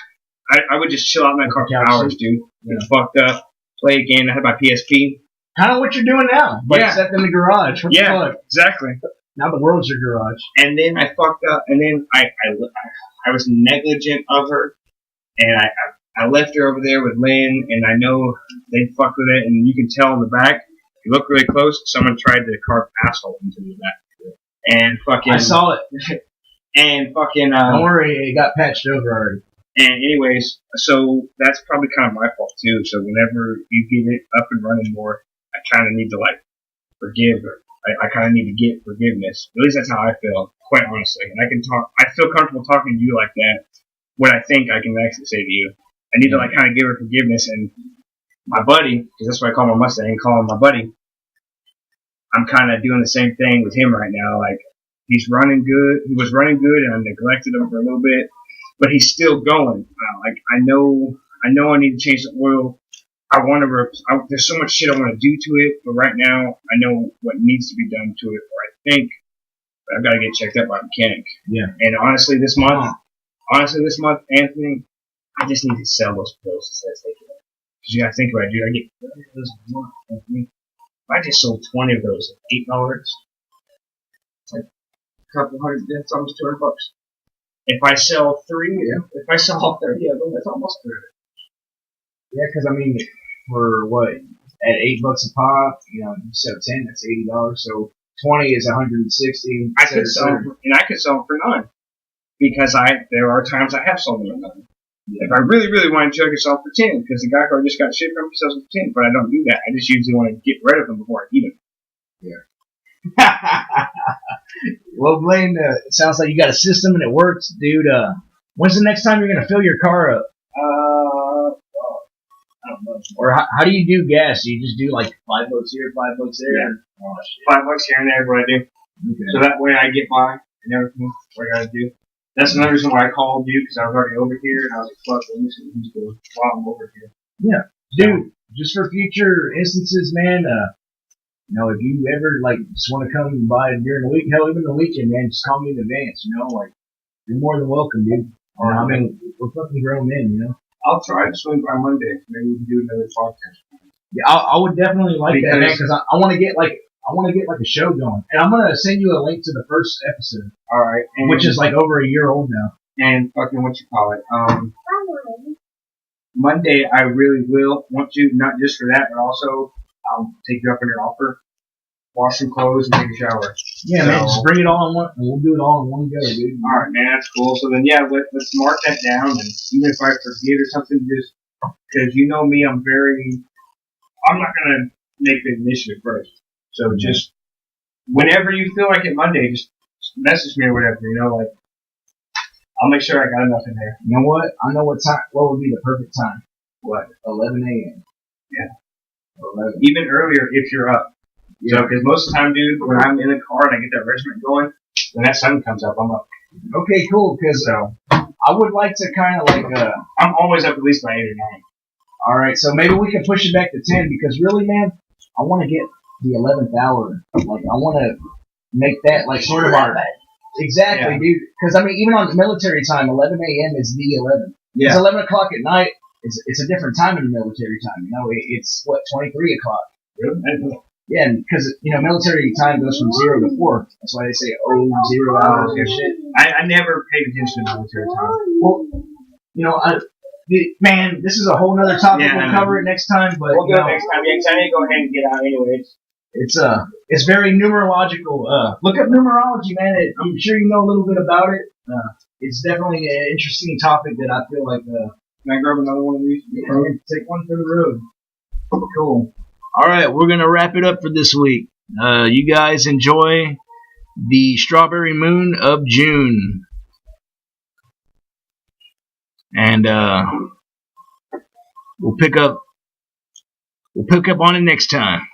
I would just chill out in that car for hours, dude. Get fucked up, play a game. I had my PSP. Kind of what you're doing now, but except in the garage. What the fuck? Exactly. Now the world's your garage. And then I fucked up, and then I was negligent of her, and I left her over there with Lynn, and I know they fucked with it, and you can tell in the back. If you look really close, someone tried to carve asshole into the back. And fucking... I saw it. And fucking... Don't worry, it got patched over already. And anyways, so that's probably kind of my fault too. So whenever you get it up and running more, I kind of need to forgive her. I kind of need to get forgiveness. At least that's how I feel, quite honestly. And I feel comfortable talking to you like that. What I think I can actually say to you. I need to kind of give her forgiveness. And my buddy, because that's what I call my Mustang, call him my buddy. I'm kind of doing the same thing with him right now. Like, he's running good. He was running good, and I neglected him for a little bit. But he's still going. I know I need to change the oil. I want to. There's so much shit I want to do to it, but right now I know what needs to be done to it. Or I think I've got to get checked out by a mechanic. Yeah. And honestly, this month, Anthony, I just need to sell those pills instead of taking them. Because you got to think about it, dude. I get 30 of those a month, Anthony. If I just sold 20 of those at $8, it's like a couple hundred. That's almost $200. If I sell if I sell all 30 of them, that's almost 30. Yeah, because I mean, for what, at $8 a pop, you sell 10, that's $80. So 20 is 160. I could sell them, and I could sell them for $9 because there are times I have sold them at $9. Yeah. If I really, really wanted to, I could sell them for $10 because the guy who I just got shit from sells them for $10. But I don't do that. I just usually want to get rid of them before I eat them. Yeah. Well, Blaine, it sounds like you got a system and it works, dude. When's the next time you're gonna fill your car up? I don't know. Or how do you do gas? Do you just do like $5 here, $5 there? Yeah. Oh, shit. $5 here and there is what I do. Okay. So that way I get by and everything. What I gotta do. That's another reason why I called you, because I was already over here and I was like, fuck, let me see who's going while I'm over here. Yeah, dude. Just for future instances, man. If you ever just want to come by during the week, hell, even the weekend, man, just call me in advance. You're more than welcome, dude. I mean, we're fucking grown men, I'll try to swing by Monday. Maybe we can do another podcast. Yeah, I would definitely like that, man, because I want to get a show going, and I'm gonna send you a link to the first episode. All right, which is over a year old now. And fucking what you call it? Monday, I really will want to, not just for that, but also I'll take you up on your offer. Wash some clothes and take a shower. Yeah, man, just bring it all in one, and we'll do it all in one go, dude. All right, man, that's cool. So then, yeah, let's mark that down, and even if I forget or something, just because you know me, I'm not gonna make the initiative first. So just whenever you feel like it Monday, just message me or whatever. I'll make sure I got enough in there. You know what? I know what time. What would be the perfect time? What? 11 a.m. Yeah. 11. Even earlier if you're up. Yeah. So, because most of the time, dude, when I'm in the car and I get that regiment going, when that sun comes up, I'm up. Okay, cool. Because I would like to kind of I'm always up at least by 8 or 9. All right, so maybe we can push it back to 10 because really, man, I want to get the 11th hour. I want to make that sort of our. Exactly, dude. Because I mean, even on military time, 11 a.m. is the 11th. Yeah. It's 11 o'clock at night. It's a different time in the military time. It's 23 o'clock. Really? Yeah, because military time goes from 0 to 4. That's why they say 0 hours and shit. I never paid attention to military time. Well, man, this is a whole nother topic. We'll cover it next time. But we'll do it next time. Yeah, because I need to go ahead and get out anyways. It's very numerological. Look up numerology, man. I'm sure you know a little bit about it. It's definitely an interesting topic that I feel like. Can I grab another one of these? Yeah, take one for the road. Cool. All right, we're gonna wrap it up for this week. You guys enjoy the strawberry moon of June, and we'll pick up on it next time.